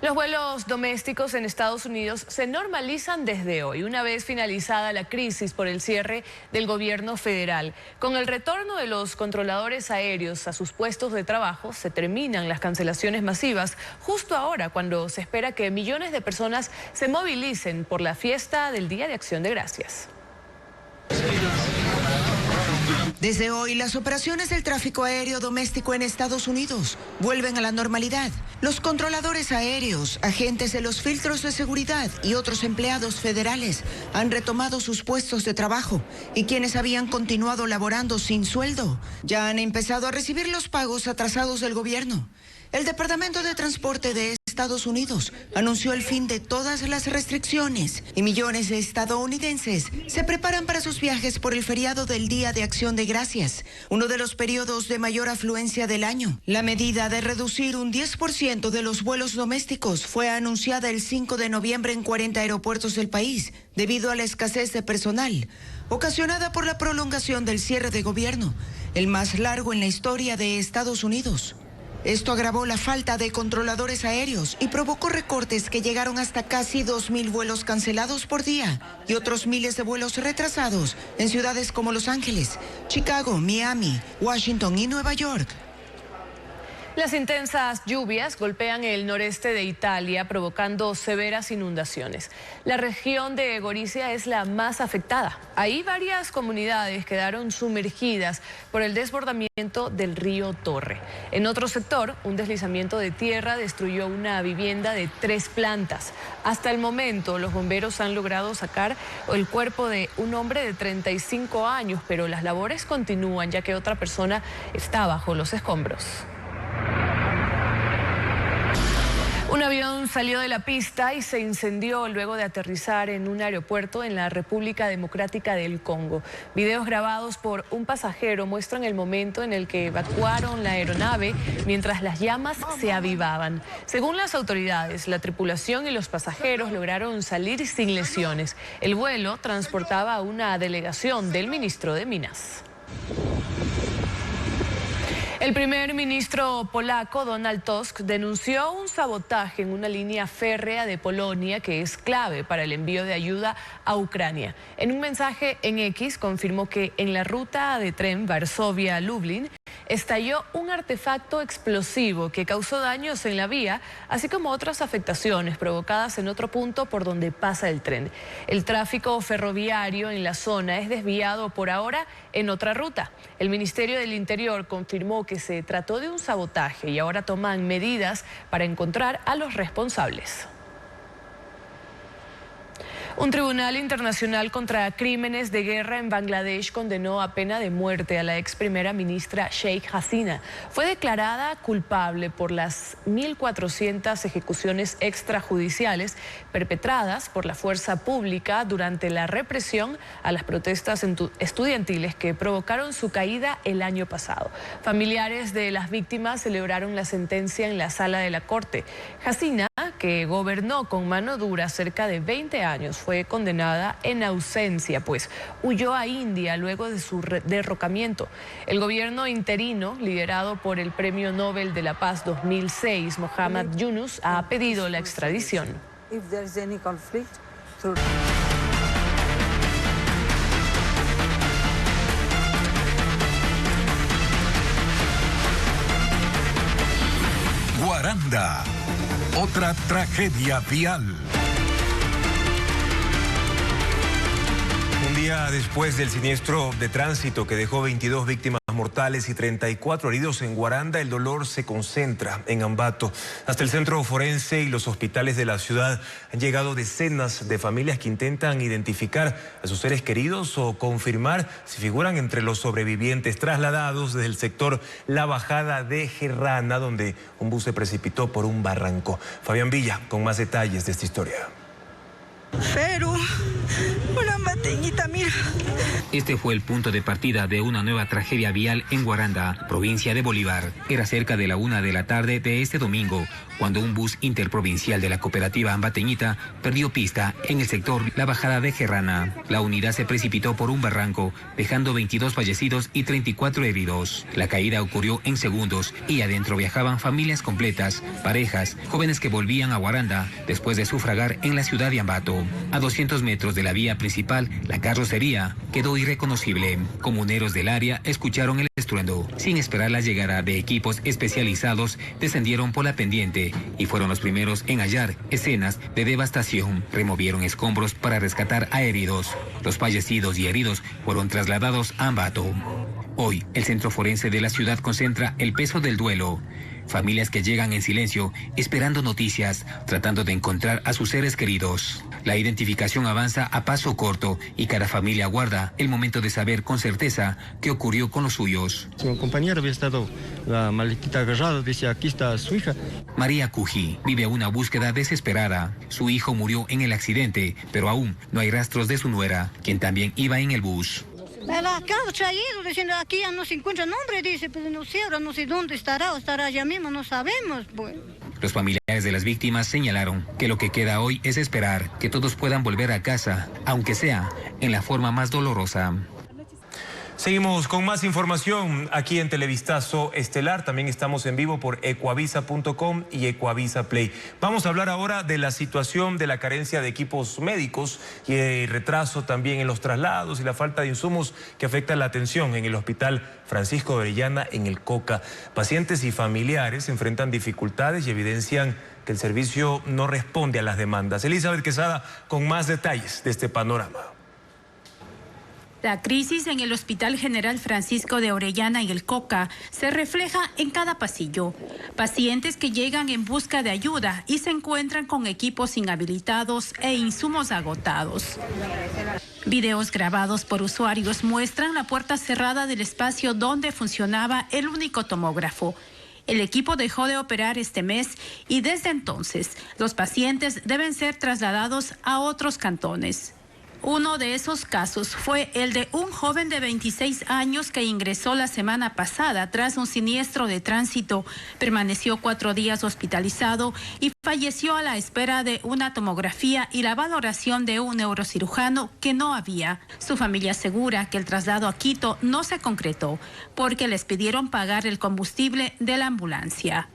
Los vuelos domésticos en Estados Unidos se normalizan desde hoy, una vez finalizada la crisis por el cierre del gobierno federal. Con el retorno de los controladores aéreos a sus puestos de trabajo, se terminan las cancelaciones masivas, justo ahora cuando se espera que millones de personas se movilicen por la fiesta del Día de Acción de Gracias. Desde hoy, las operaciones del tráfico aéreo doméstico en Estados Unidos vuelven a la normalidad. Los controladores aéreos, agentes de los filtros de seguridad y otros empleados federales han retomado sus puestos de trabajo y quienes habían continuado laborando sin sueldo ya han empezado a recibir los pagos atrasados del gobierno. El Departamento de Transporte de Estados Unidos anunció el fin de todas las restricciones y millones de estadounidenses se preparan para sus viajes por el feriado del Día de Acción de Gracias, uno de los periodos de mayor afluencia del año. La medida de reducir un 10% de los vuelos domésticos fue anunciada el 5 de noviembre en 40 aeropuertos del país debido a la escasez de personal, ocasionada por la prolongación del cierre de gobierno, el más largo en la historia de Estados Unidos. Esto agravó la falta de controladores aéreos y provocó recortes que llegaron hasta casi 2.000 vuelos cancelados por día y otros miles de vuelos retrasados en ciudades como Los Ángeles, Chicago, Miami, Washington y Nueva York. Las intensas lluvias golpean el noreste de Italia, provocando severas inundaciones. La región de Gorizia es la más afectada. Ahí varias comunidades quedaron sumergidas por el desbordamiento del río Torre. En otro sector, un deslizamiento de tierra destruyó una vivienda de 3 plantas. Hasta el momento, los bomberos han logrado sacar el cuerpo de un hombre de 35 años, pero las labores continúan ya que otra persona está bajo los escombros. Un avión salió de la pista y se incendió luego de aterrizar en un aeropuerto en la República Democrática del Congo. Videos grabados por un pasajero muestran el momento en el que evacuaron la aeronave mientras las llamas se avivaban. Según las autoridades, la tripulación y los pasajeros lograron salir sin lesiones. El vuelo transportaba a una delegación del ministro de Minas. El primer ministro polaco, Donald Tusk, denunció un sabotaje en una línea férrea de Polonia que es clave para el envío de ayuda a Ucrania. En un mensaje en X confirmó que en la ruta de tren Varsovia-Lublin, estalló un artefacto explosivo que causó daños en la vía, así como otras afectaciones provocadas en otro punto por donde pasa el tren. El tráfico ferroviario en la zona es desviado por ahora en otra ruta. El Ministerio del Interior confirmó que se trató de un sabotaje y ahora toman medidas para encontrar a los responsables. Un tribunal internacional contra crímenes de guerra en Bangladesh condenó a pena de muerte a la ex primera ministra Sheikh Hasina. Fue declarada culpable por las 1.400 ejecuciones extrajudiciales perpetradas por la fuerza pública durante la represión a las protestas estudiantiles que provocaron su caída el año pasado. Familiares de las víctimas celebraron la sentencia en la sala de la corte. Hasina, que gobernó con mano dura cerca de 20 años, fue condenada en ausencia, pues huyó a India luego de su derrocamiento. El gobierno interino, liderado por el Premio Nobel de la Paz 2006, Muhammad Yunus, ha pedido la extradición. Guaranda, otra tragedia vial. Un día después del siniestro de tránsito que dejó 22 víctimas mortales y 34 heridos en Guaranda, el dolor se concentra en Ambato. Hasta el centro forense y los hospitales de la ciudad han llegado decenas de familias que intentan identificar a sus seres queridos o confirmar si figuran entre los sobrevivientes trasladados desde el sector La Bajada de Gerrana, donde un bus se precipitó por un barranco. Fabián Villa con más detalles de esta historia. Pero una mateñita, mira. Este fue el punto de partida de una nueva tragedia vial en Guaranda, provincia de Bolívar. Era cerca de la 1 de la tarde de este domingo, cuando un bus interprovincial de la cooperativa Ambateñita perdió pista en el sector La Bajada de Gerrana. La unidad se precipitó por un barranco, dejando 22 fallecidos y 34 heridos. La caída ocurrió en segundos y adentro viajaban familias completas, parejas, jóvenes que volvían a Guaranda después de sufragar en la ciudad de Ambato. A 200 metros de la vía principal, la carrocería quedó irreconocible. Comuneros del área escucharon el estruendo. Sin esperar la llegada de equipos especializados, descendieron por la pendiente y fueron los primeros en hallar escenas de devastación. Removieron escombros para rescatar a heridos. Los fallecidos y heridos fueron trasladados a Ambato. Hoy, el centro forense de la ciudad concentra el peso del duelo. Familias que llegan en silencio, esperando noticias, tratando de encontrar a sus seres queridos. La identificación avanza a paso corto y cada familia aguarda el momento de saber con certeza qué ocurrió con los suyos. Su compañero había estado la maletita agarrada, decía, aquí está su hija. María Cuji vive una búsqueda desesperada. Su hijo murió en el accidente, pero aún no hay rastros de su nuera, quien también iba en el bus. La acá traído, diciendo aquí ya no se encuentra nombre, dice, pero no sé, ahora no sé dónde estará, o estará allá mismo, no sabemos, pues. Los familiares de las víctimas señalaron que lo que queda hoy es esperar que todos puedan volver a casa, aunque sea en la forma más dolorosa. Seguimos con más información aquí en Televistazo Estelar. También estamos en vivo por ecuavisa.com y Ecuavisa Play. Vamos a hablar ahora de la situación de la carencia de equipos médicos y el retraso también en los traslados y la falta de insumos que afecta la atención en el Hospital Francisco de Orellana en el Coca. Pacientes y familiares enfrentan dificultades y evidencian que el servicio no responde a las demandas. Elizabeth Quesada con más detalles de este panorama. La crisis en el Hospital General Francisco de Orellana y el Coca se refleja en cada pasillo. Pacientes que llegan en busca de ayuda y se encuentran con equipos inhabilitados e insumos agotados. Videos grabados por usuarios muestran la puerta cerrada del espacio donde funcionaba el único tomógrafo. El equipo dejó de operar este mes y desde entonces los pacientes deben ser trasladados a otros cantones. Uno de esos casos fue el de un joven de 26 años que ingresó la semana pasada tras un siniestro de tránsito. Permaneció 4 días hospitalizado y falleció a la espera de una tomografía y la valoración de un neurocirujano que no había. Su familia asegura que el traslado a Quito no se concretó porque les pidieron pagar el combustible de la ambulancia.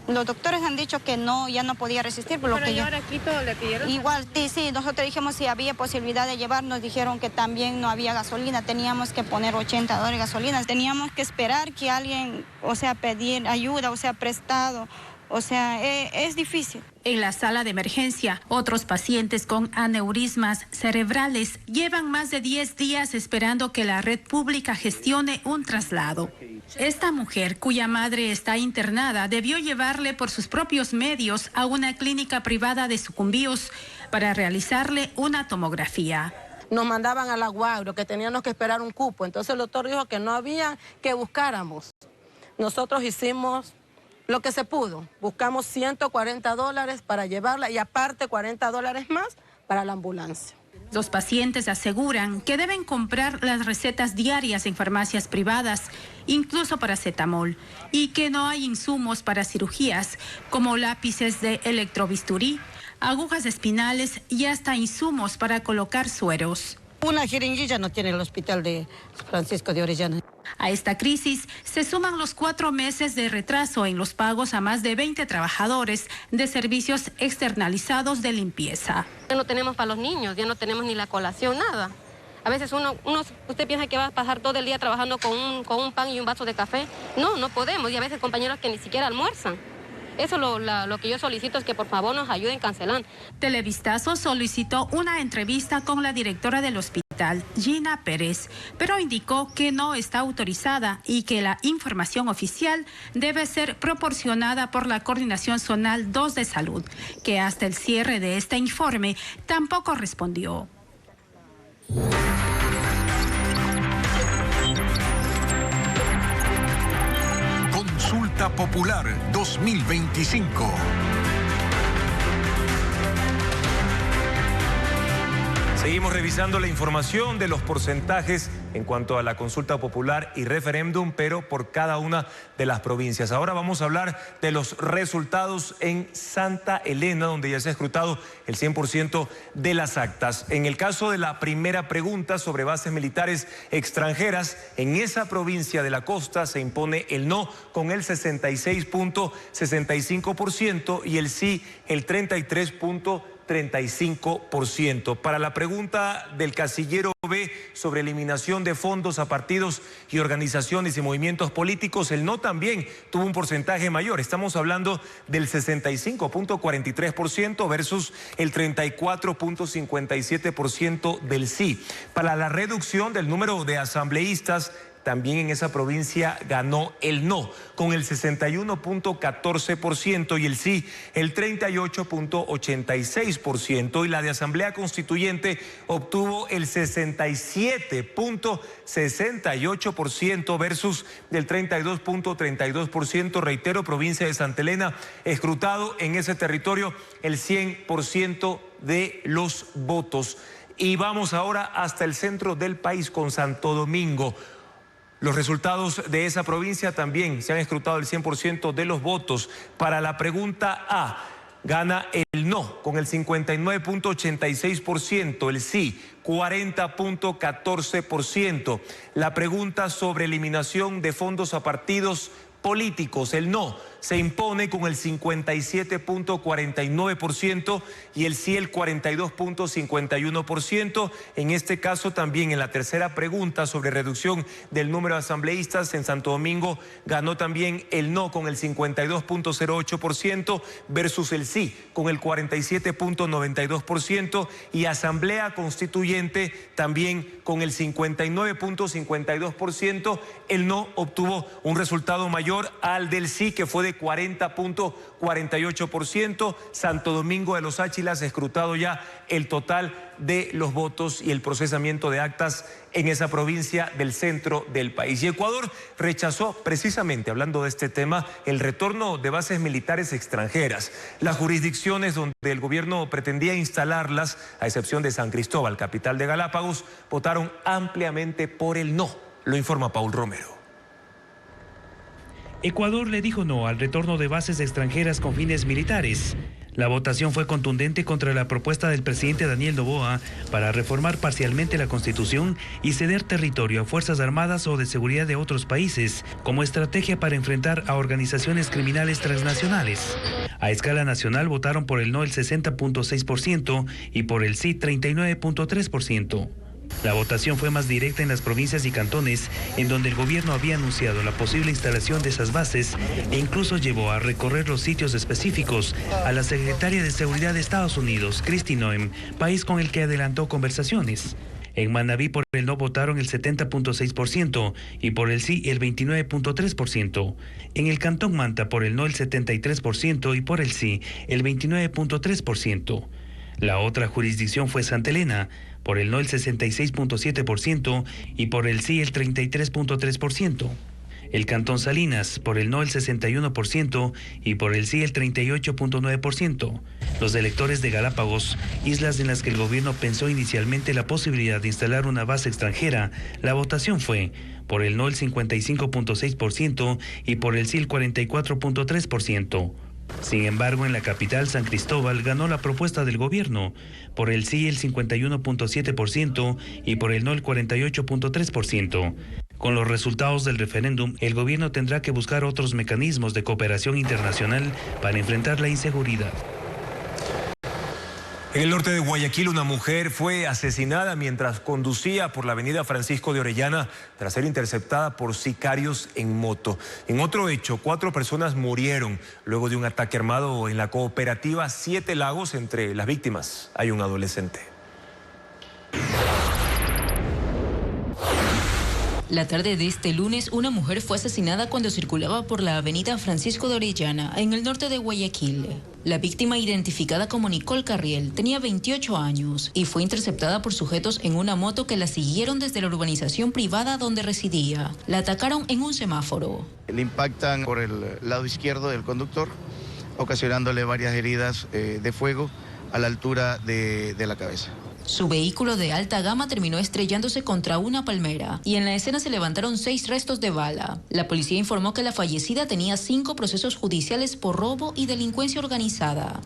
Los doctores han dicho que no, ya no podía resistir. Por lo que ahora a Quito le pidieron. Igual, sí, nosotros dijimos si había posibilidad de llevarnos, dijeron que también no había gasolina, teníamos que poner $80 de gasolina, teníamos que esperar que alguien, o sea, pedir ayuda, o sea, prestado. O sea, es difícil. En la sala de emergencia, otros pacientes con aneurismas cerebrales llevan más de 10 días esperando que la red pública gestione un traslado. Esta mujer, cuya madre está internada, debió llevarle por sus propios medios a una clínica privada de Sucumbíos para realizarle una tomografía. Nos mandaban a la Guairo, que teníamos que esperar un cupo. Entonces el doctor dijo que no había, que buscáramos. Nosotros hicimos lo que se pudo. Buscamos $140 para llevarla y aparte $40 más para la ambulancia. Los pacientes aseguran que deben comprar las recetas diarias en farmacias privadas, incluso paracetamol, y que no hay insumos para cirugías, como lápices de electrobisturí, agujas espinales y hasta insumos para colocar sueros. Una jeringuilla no tiene el hospital de Francisco de Orellana. A esta crisis se suman los 4 meses de retraso en los pagos a más de 20 trabajadores de servicios externalizados de limpieza. Ya no tenemos para los niños, ya no tenemos ni la colación, nada. A veces usted piensa que va a pasar todo el día trabajando con un pan y un vaso de café. No, no podemos. Y a veces compañeros que ni siquiera almuerzan. Eso lo que yo solicito es que por favor nos ayuden cancelando. Televistazo solicitó una entrevista con la directora del hospital, Gina Pérez, pero indicó que no está autorizada y que la información oficial debe ser proporcionada por la Coordinación Zonal 2 de Salud, que hasta el cierre de este informe tampoco respondió. Consulta Popular 2025. Seguimos revisando la información de los porcentajes en cuanto a la consulta popular y referéndum, pero por cada una de las provincias. Ahora vamos a hablar de los resultados en Santa Elena, donde ya se ha escrutado el 100% de las actas. En el caso de la primera pregunta sobre bases militares extranjeras, en esa provincia de la costa se impone el no con el 66.65% y el sí el 33.35%. Para la pregunta del casillero B sobre eliminación de fondos a partidos y organizaciones y movimientos políticos, el no también tuvo un porcentaje mayor. Estamos hablando del 65.43% versus el 34.57% del sí. Para la reducción del número de asambleístas, también en esa provincia ganó el no, con el 61.14% y el sí, el 38.86%. Y la de Asamblea Constituyente obtuvo el 67.68% versus del 32.32%. Reitero, provincia de Santa Elena, escrutado en ese territorio el 100% de los votos. Y vamos ahora hasta el centro del país con Santo Domingo. Los resultados de esa provincia también se han escrutado el 100% de los votos. Para la pregunta A, gana el no con el 59.86%, el sí 40.14%. La pregunta sobre eliminación de fondos a partidos políticos, el no se impone con el 57.49% y el sí el 42.51%. En este caso también en la tercera pregunta sobre reducción del número de asambleístas en Santo Domingo ganó también el no con el 52.08% versus el sí con el 47.92% y Asamblea Constituyente también con el 59.52%. El no obtuvo un resultado mayor al del sí, que fue de 40.48%. Santo Domingo de los Áchilas ha escrutado ya el total de los votos y el procesamiento de actas en esa provincia del centro del país. Y Ecuador rechazó, precisamente hablando de este tema, el retorno de bases militares extranjeras. Las jurisdicciones donde el gobierno pretendía instalarlas, a excepción de San Cristóbal, capital de Galápagos, votaron ampliamente por el no. Lo informa Paul Romero. Ecuador le dijo no al retorno de bases extranjeras con fines militares. La votación fue contundente contra la propuesta del presidente Daniel Noboa para reformar parcialmente la Constitución y ceder territorio a Fuerzas Armadas o de seguridad de otros países, como estrategia para enfrentar a organizaciones criminales transnacionales. A escala nacional votaron por el no el 60.6% y por el sí 39.3%. La votación fue más directa en las provincias y cantones, en donde el gobierno había anunciado la posible instalación de esas bases e incluso llevó a recorrer los sitios específicos a la secretaria de Seguridad de Estados Unidos, Kristi Noem, país con el que adelantó conversaciones. En Manabí por el no votaron el 70.6% y por el sí el 29.3%. En el Cantón Manta por el no el 73% y por el sí el 29.3%. La otra jurisdicción fue Santa Elena, por el no el 66.7% y por el sí el 33.3%. El Cantón Salinas, por el no el 61% y por el sí el 38.9%. Los electores de Galápagos, islas en las que el gobierno pensó inicialmente la posibilidad de instalar una base extranjera, la votación fue por el no el 55.6% y por el sí el 44.3%. Sin embargo, en la capital, San Cristóbal, ganó la propuesta del gobierno, por el sí el 51.7% y por el no el 48.3%. Con los resultados del referéndum, el gobierno tendrá que buscar otros mecanismos de cooperación internacional para enfrentar la inseguridad. En el norte de Guayaquil, una mujer fue asesinada mientras conducía por la avenida Francisco de Orellana tras ser interceptada por sicarios en moto. En otro hecho, 4 personas murieron luego de un ataque armado en la cooperativa Siete Lagos. Entre las víctimas hay un adolescente. La tarde de este lunes, una mujer fue asesinada cuando circulaba por la avenida Francisco de Orellana, en el norte de Guayaquil. La víctima, identificada como Nicole Carriel, tenía 28 años y fue interceptada por sujetos en una moto que la siguieron desde la urbanización privada donde residía. La atacaron en un semáforo. Le impactan por el lado izquierdo del conductor, ocasionándole varias heridas de fuego a la altura de la cabeza. Su vehículo de alta gama terminó estrellándose contra una palmera y en la escena se levantaron 6 restos de bala. La policía informó que la fallecida tenía 5 procesos judiciales por robo y delincuencia organizada.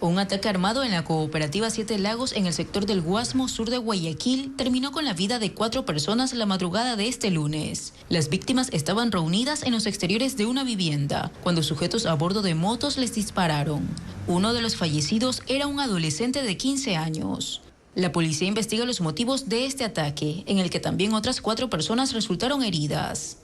Un ataque armado en la cooperativa Siete Lagos en el sector del Guasmo, sur de Guayaquil, terminó con la vida de 4 personas la madrugada de este lunes. Las víctimas estaban reunidas en los exteriores de una vivienda, cuando sujetos a bordo de motos les dispararon. Uno de los fallecidos era un adolescente de 15 años. La policía investiga los motivos de este ataque, en el que también otras 4 personas resultaron heridas.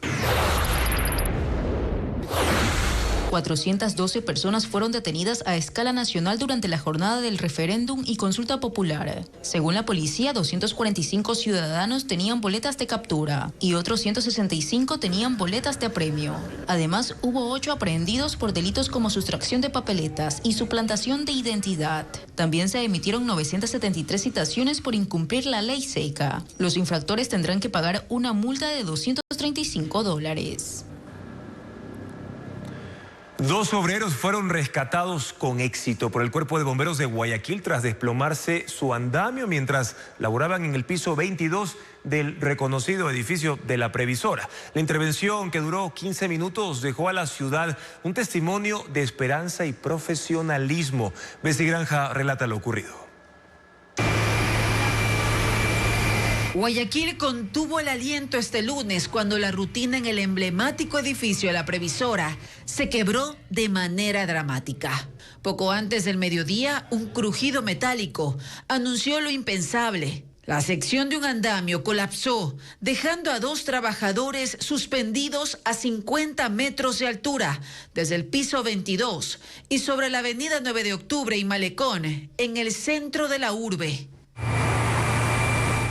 412 personas fueron detenidas a escala nacional durante la jornada del referéndum y consulta popular. Según la policía, 245 ciudadanos tenían boletas de captura y otros 165 tenían boletas de apremio. Además, hubo 8 aprehendidos por delitos como sustracción de papeletas y suplantación de identidad. También se emitieron 973 citaciones por incumplir la ley seca. Los infractores tendrán que pagar una multa de $235. 2 obreros fueron rescatados con éxito por el Cuerpo de Bomberos de Guayaquil tras desplomarse su andamio mientras laboraban en el piso 22 del reconocido edificio de la Previsora. La intervención, que duró 15 minutos, dejó a la ciudad un testimonio de esperanza y profesionalismo. Bessie Granja relata lo ocurrido. Guayaquil contuvo el aliento este lunes cuando la rutina en el emblemático edificio de la Previsora se quebró de manera dramática. Poco antes del mediodía, un crujido metálico anunció lo impensable. La sección de un andamio colapsó, dejando a 2 trabajadores suspendidos a 50 metros de altura desde el piso 22 y sobre la avenida 9 de Octubre y Malecón, en el centro de la urbe.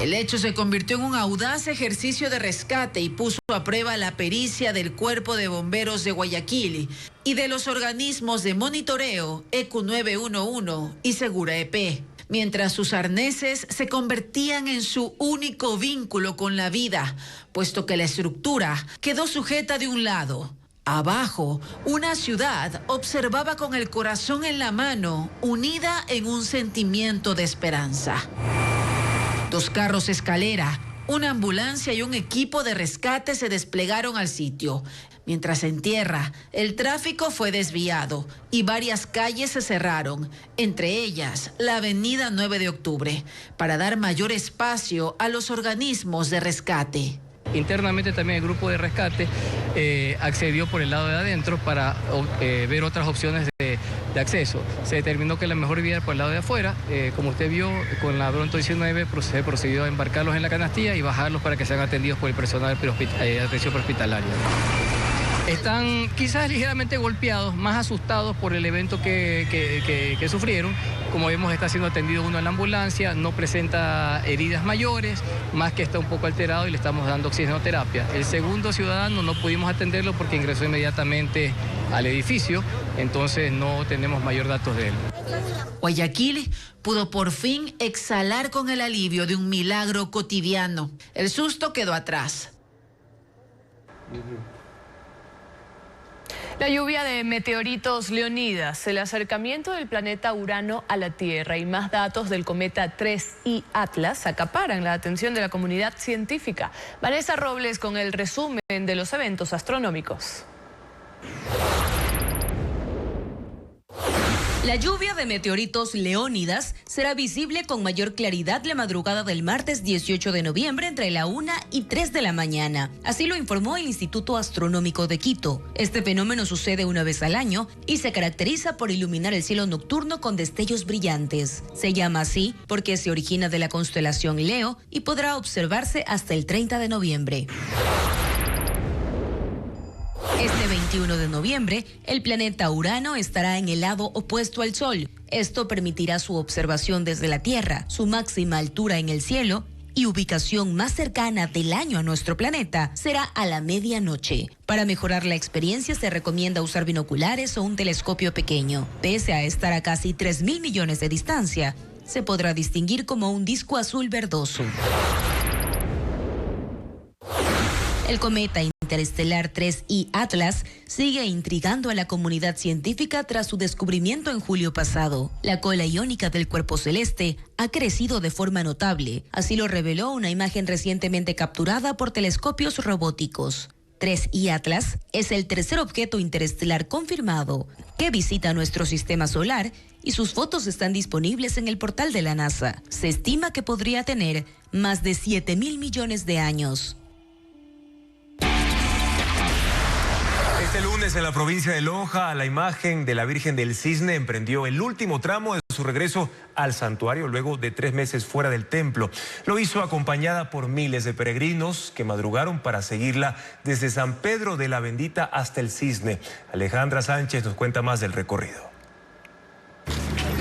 El hecho se convirtió en un audaz ejercicio de rescate y puso a prueba la pericia del Cuerpo de Bomberos de Guayaquil y de los organismos de monitoreo ECU 911 y Segura EP, mientras sus arneses se convertían en su único vínculo con la vida, puesto que la estructura quedó sujeta de un lado. Abajo, una ciudad observaba con el corazón en la mano, unida en un sentimiento de esperanza. 2 carros escalera, Una ambulancia y un equipo de rescate se desplegaron al sitio. Mientras en tierra, el tráfico fue desviado y varias calles se cerraron, entre ellas la avenida 9 de octubre, para dar mayor espacio a los organismos de rescate. Internamente también el grupo de rescate accedió por el lado de adentro para ver otras opciones de acceso. Se determinó que la mejor vía era por el lado de afuera. Como usted vio, con la Bronto 19 se procedió a embarcarlos en la canastilla y bajarlos para que sean atendidos por el personal de atención prehospitalaria. Están quizás ligeramente golpeados, más asustados por el evento que sufrieron. Como vemos, está siendo atendido uno en la ambulancia, no presenta heridas mayores, más que está un poco alterado y le estamos dando oxigenoterapia. El segundo ciudadano no pudimos atenderlo porque ingresó inmediatamente al edificio, entonces no tenemos mayor datos de él. Guayaquil pudo por fin exhalar con el alivio de un milagro cotidiano. El susto quedó atrás. La lluvia de meteoritos Leonidas, el acercamiento del planeta Urano a la Tierra y más datos del cometa 3I Atlas acaparan la atención de la comunidad científica. Vanessa Robles con el resumen de los eventos astronómicos. La lluvia de meteoritos Leónidas será visible con mayor claridad la madrugada del martes 18 de noviembre entre la 1 y 3 de la mañana. Así lo informó el Instituto Astronómico de Quito. Este fenómeno sucede una vez al año y se caracteriza por iluminar el cielo nocturno con destellos brillantes. Se llama así porque se origina de la constelación Leo y podrá observarse hasta el 30 de noviembre. Este 21 de noviembre, el planeta Urano estará en el lado opuesto al Sol. Esto permitirá su observación desde la Tierra, su máxima altura en el cielo y ubicación más cercana del año a nuestro planeta será a la medianoche. Para mejorar la experiencia se recomienda usar binoculares o un telescopio pequeño. Pese a estar a casi 3.000 millones de distancia, se podrá distinguir como un disco azul verdoso. El cometa interestelar 3I Atlas sigue intrigando a la comunidad científica tras su descubrimiento en julio pasado. La cola iónica del cuerpo celeste ha crecido de forma notable. Así lo reveló una imagen recientemente capturada por telescopios robóticos. 3I Atlas es el tercer objeto interestelar confirmado que visita nuestro sistema solar y sus fotos están disponibles en el portal de la NASA. Se estima que podría tener más de 7.000 millones de años. Este lunes en la provincia de Loja, la imagen de la Virgen del Cisne emprendió el último tramo de su regreso al santuario luego de 3 meses fuera del templo. Lo hizo acompañada por miles de peregrinos que madrugaron para seguirla desde San Pedro de la Bendita hasta el Cisne. Alejandra Sánchez nos cuenta más del recorrido.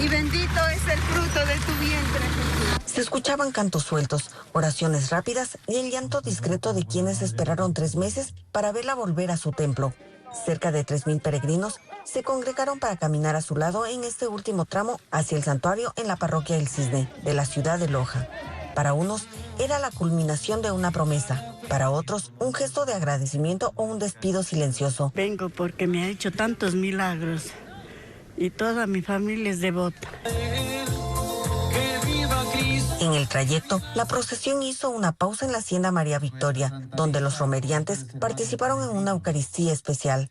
Y bendito es el fruto de tu vientre, Jesús. Se escuchaban cantos sueltos, oraciones rápidas y el llanto discreto de quienes esperaron 3 meses para verla volver a su templo. Cerca de 3.000 peregrinos se congregaron para caminar a su lado en este último tramo hacia el santuario en la parroquia del Cisne, de la ciudad de Loja. Para unos era la culminación de una promesa, para otros un gesto de agradecimiento o un despido silencioso. Vengo porque me ha hecho tantos milagros y toda mi familia es devota. En el trayecto, la procesión hizo una pausa en la Hacienda María Victoria, donde los romeriantes participaron en una Eucaristía especial.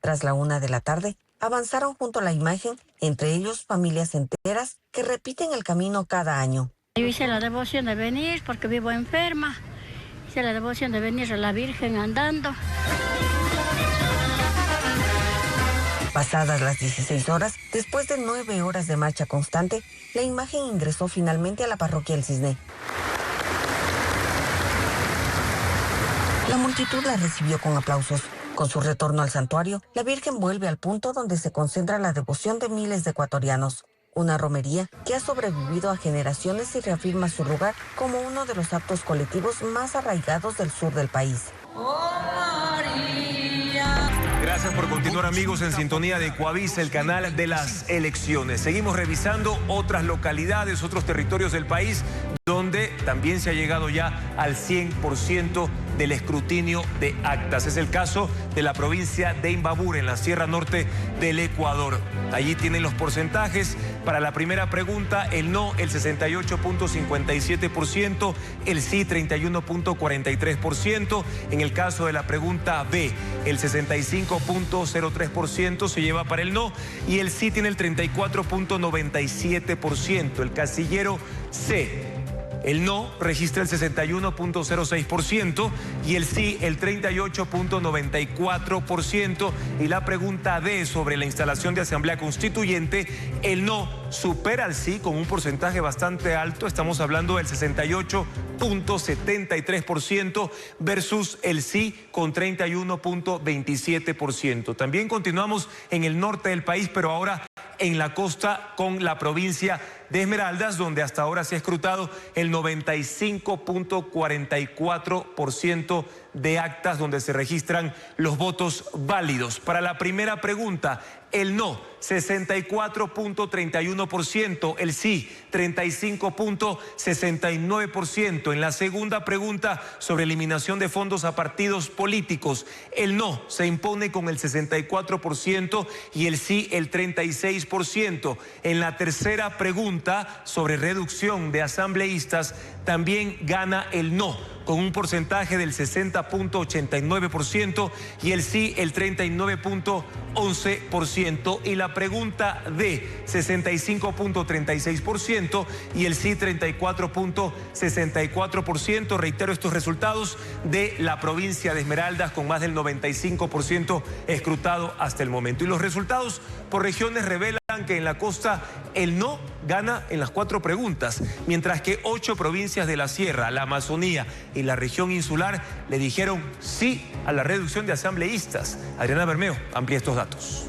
Tras la 1 de la tarde, avanzaron junto a la imagen, entre ellos familias enteras que repiten el camino cada año. Yo hice la devoción de venir porque vivo enferma. Hice la devoción de venir a la Virgen andando. Pasadas las 16 horas, después de 9 horas de marcha constante, la imagen ingresó finalmente a la parroquia del Cisne. La multitud la recibió con aplausos. Con su retorno al santuario, la Virgen vuelve al punto donde se concentra la devoción de miles de ecuatorianos. Una romería que ha sobrevivido a generaciones y reafirma su lugar como uno de los actos colectivos más arraigados del sur del país. Gracias por continuar, amigos, en sintonía de Ecuavisa, el canal de las elecciones. Seguimos revisando otras localidades, otros territorios del país donde también se ha llegado ya al 100% del escrutinio de actas. Es el caso de la provincia de Imbabura, en la Sierra Norte del Ecuador. Allí tienen los porcentajes. Para la primera pregunta, el no, el 68.57%, el sí, 31.43%. En el caso de la pregunta B, el 65.03% se lleva para el no y el sí tiene el 34.97%. El casillero C, el no registra el 61.06% y el sí el 38.94%. Y la pregunta D sobre la instalación de Asamblea Constituyente, el no supera al sí con un porcentaje bastante alto. Estamos hablando del 68.73% versus el sí con 31.27%. También continuamos en el norte del país, pero ahora en la costa con la provincia de Esmeraldas, donde hasta ahora se ha escrutado el 95.44% de actas donde se registran los votos válidos. Para la primera pregunta, el no, 64.31%, el sí, 35.69%. En la segunda pregunta sobre eliminación de fondos a partidos políticos, el no se impone con el 64% y el sí el 36%. En la tercera pregunta sobre reducción de asambleístas, también gana el no, con un porcentaje del 60.89% y el sí el 39.11%. Y la pregunta D, 65.36% y el sí 34.64%. Reitero estos resultados de la provincia de Esmeraldas con más del 95% escrutado hasta el momento. Y los resultados por regiones revelan que en la costa el no gana en las 4 preguntas, mientras que 8 provincias de la Sierra, la Amazonía y la región insular le dijeron sí a la reducción de asambleístas. Adriana Bermeo amplía estos datos.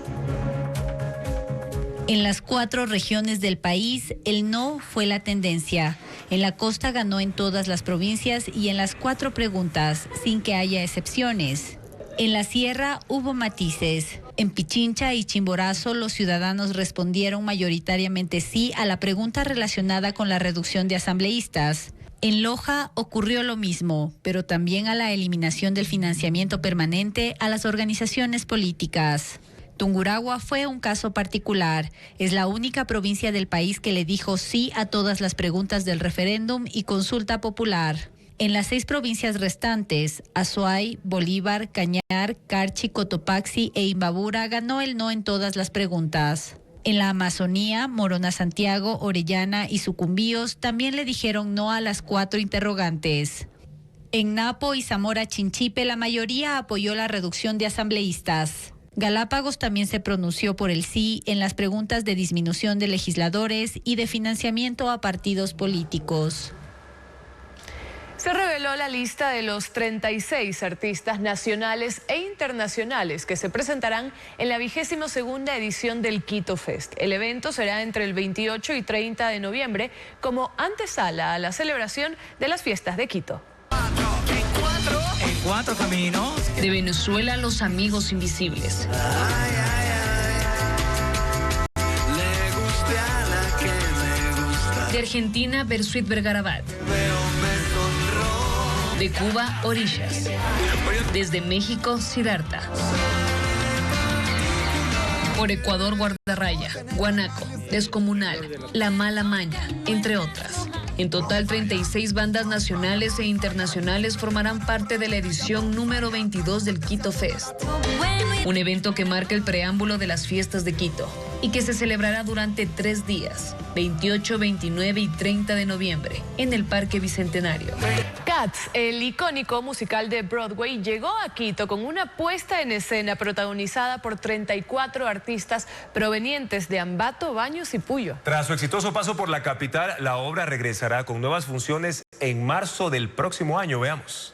En las 4 regiones del país, el no fue la tendencia. En la costa ganó en todas las provincias y en las 4 preguntas, sin que haya excepciones. En la sierra hubo matices. En Pichincha y Chimborazo los ciudadanos respondieron mayoritariamente sí a la pregunta relacionada con la reducción de asambleístas. En Loja ocurrió lo mismo, pero también a la eliminación del financiamiento permanente a las organizaciones políticas. Tungurahua fue un caso particular. Es la única provincia del país que le dijo sí a todas las preguntas del referéndum y consulta popular. En las 6 provincias restantes, Azuay, Bolívar, Cañar, Carchi, Cotopaxi e Imbabura ganó el no en todas las preguntas. En la Amazonía, Morona Santiago, Orellana y Sucumbíos también le dijeron no a las 4 interrogantes. En Napo y Zamora Chinchipe la mayoría apoyó la reducción de asambleístas. Galápagos también se pronunció por el sí en las preguntas de disminución de legisladores y de financiamiento a partidos políticos. Se reveló la lista de los 36 artistas nacionales e internacionales que se presentarán en la 22ª edición del Quito Fest. El evento será entre el 28 y 30 de noviembre como antesala a la celebración de las fiestas de Quito. En 4 caminos. De Venezuela, Los Amigos Invisibles. De Argentina, Bersuit Vergarabat. De Cuba, Orillas. Desde México, Siddhartha. Por Ecuador, Guardarraya, Guanaco, Descomunal, La Mala Maña, entre otras. En total, 36 bandas nacionales e internacionales formarán parte de la edición número 22 del Quito Fest. Un evento que marca el preámbulo de las fiestas de Quito y que se celebrará durante 3 días, 28, 29 y 30 de noviembre, en el Parque Bicentenario. Cats, el icónico musical de Broadway, llegó a Quito con una puesta en escena protagonizada por 34 artistas provenientes de Ambato, Baños y Puyo. Tras su exitoso paso por la capital, la obra regresará con nuevas funciones en marzo del próximo año. Veamos.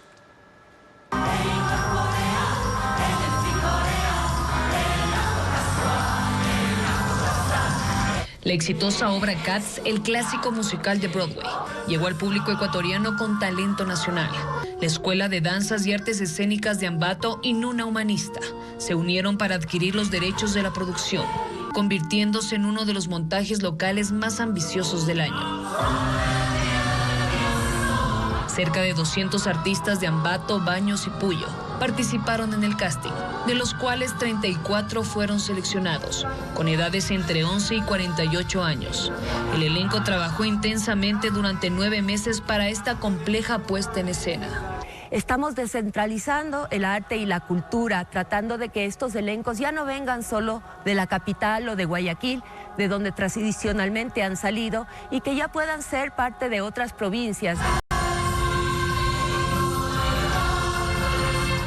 La exitosa obra Cats, el clásico musical de Broadway, llegó al público ecuatoriano con talento nacional. La Escuela de Danzas y Artes Escénicas de Ambato y Nuna Humanista se unieron para adquirir los derechos de la producción, convirtiéndose en uno de los montajes locales más ambiciosos del año. Cerca de 200 artistas de Ambato, Baños y Puyo participaron en el casting, de los cuales 34 fueron seleccionados, con edades entre 11 y 48 años. El elenco trabajó intensamente durante 9 meses para esta compleja puesta en escena. Estamos descentralizando el arte y la cultura, tratando de que estos elencos ya no vengan solo de la capital o de Guayaquil, de donde tradicionalmente han salido, y que ya puedan ser parte de otras provincias.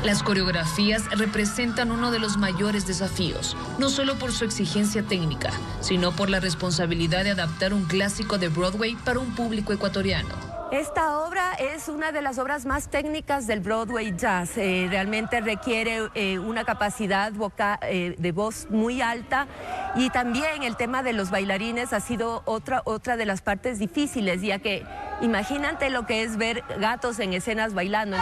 Las coreografías representan uno de los mayores desafíos, no solo por su exigencia técnica, sino por la responsabilidad de adaptar un clásico de Broadway para un público ecuatoriano. Esta obra es una de las obras más técnicas del Broadway Jazz. Realmente requiere una capacidad vocal, de voz muy alta, y también el tema de los bailarines ha sido otra de las partes difíciles, ya que imagínate lo que es ver gatos en escenas bailando.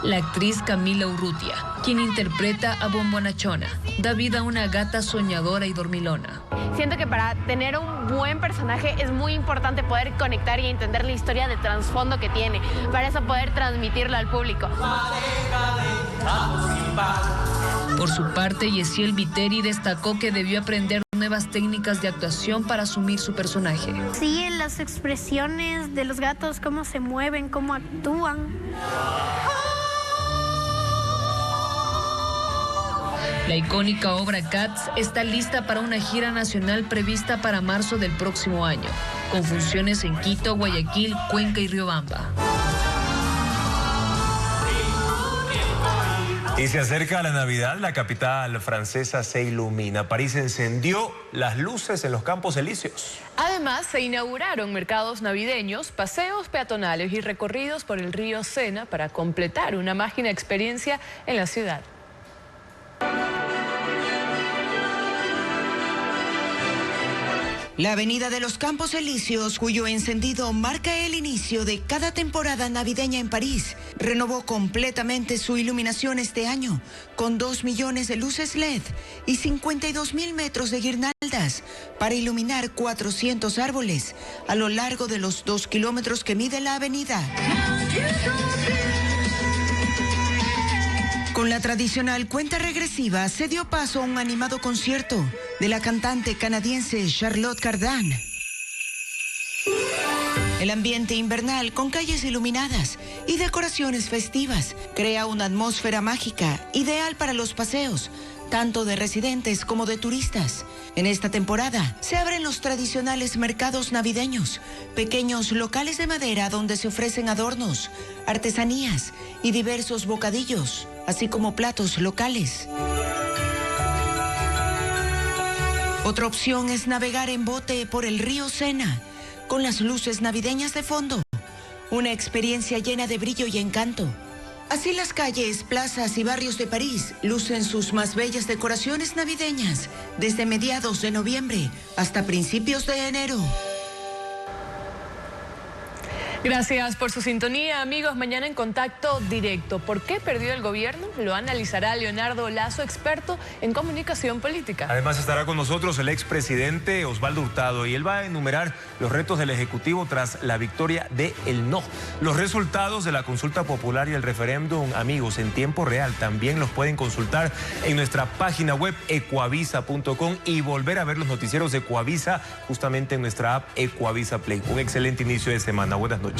La actriz Camila Urrutia, quien interpreta a Bombonachona, da vida a una gata soñadora y dormilona. Siento que para tener un buen personaje es muy importante poder conectar y entender la historia de trasfondo que tiene, para eso poder transmitirlo al público. Por su parte, Yesiel Viteri destacó que debió aprender nuevas técnicas de actuación para asumir su personaje. Sí, en las expresiones de los gatos, cómo se mueven, cómo actúan. La icónica obra Cats está lista para una gira nacional prevista para marzo del próximo año, con funciones en Quito, Guayaquil, Cuenca y Riobamba. Y se acerca la Navidad, la capital francesa se ilumina. París encendió las luces en los Campos Elíseos. Además, se inauguraron mercados navideños, paseos peatonales y recorridos por el río Sena para completar una mágica experiencia en la ciudad. La avenida de los Campos Elíseos, cuyo encendido marca el inicio de cada temporada navideña en París, renovó completamente su iluminación este año, con 2 millones de luces LED y 52.000 metros de guirnaldas para iluminar 400 árboles a lo largo de los 2 kilómetros que mide la avenida. Con la tradicional cuenta regresiva se dio paso a un animado concierto de la cantante canadiense Charlotte Cardin. El ambiente invernal, con calles iluminadas y decoraciones festivas, crea una atmósfera mágica ideal para los paseos, tanto de residentes como de turistas. En esta temporada se abren los tradicionales mercados navideños, pequeños locales de madera donde se ofrecen adornos, artesanías y diversos bocadillos, así como platos locales. Otra opción es navegar en bote por el río Sena, con las luces navideñas de fondo, una experiencia llena de brillo y encanto. Así las calles, plazas y barrios de París lucen sus más bellas decoraciones navideñas desde mediados de noviembre hasta principios de enero. Gracias por su sintonía, amigos. Mañana en Contacto Directo. ¿Por qué perdió el gobierno? Lo analizará Leonardo Lazo, experto en comunicación política. Además estará con nosotros el expresidente Osvaldo Hurtado y él va a enumerar los retos del Ejecutivo tras la victoria de el no. Los resultados de la consulta popular y el referéndum, amigos, en tiempo real, también los pueden consultar en nuestra página web ecuavisa.com y volver a ver los noticieros de Ecuavisa justamente en nuestra app Ecuavisa Play. Un excelente inicio de semana. Buenas noches.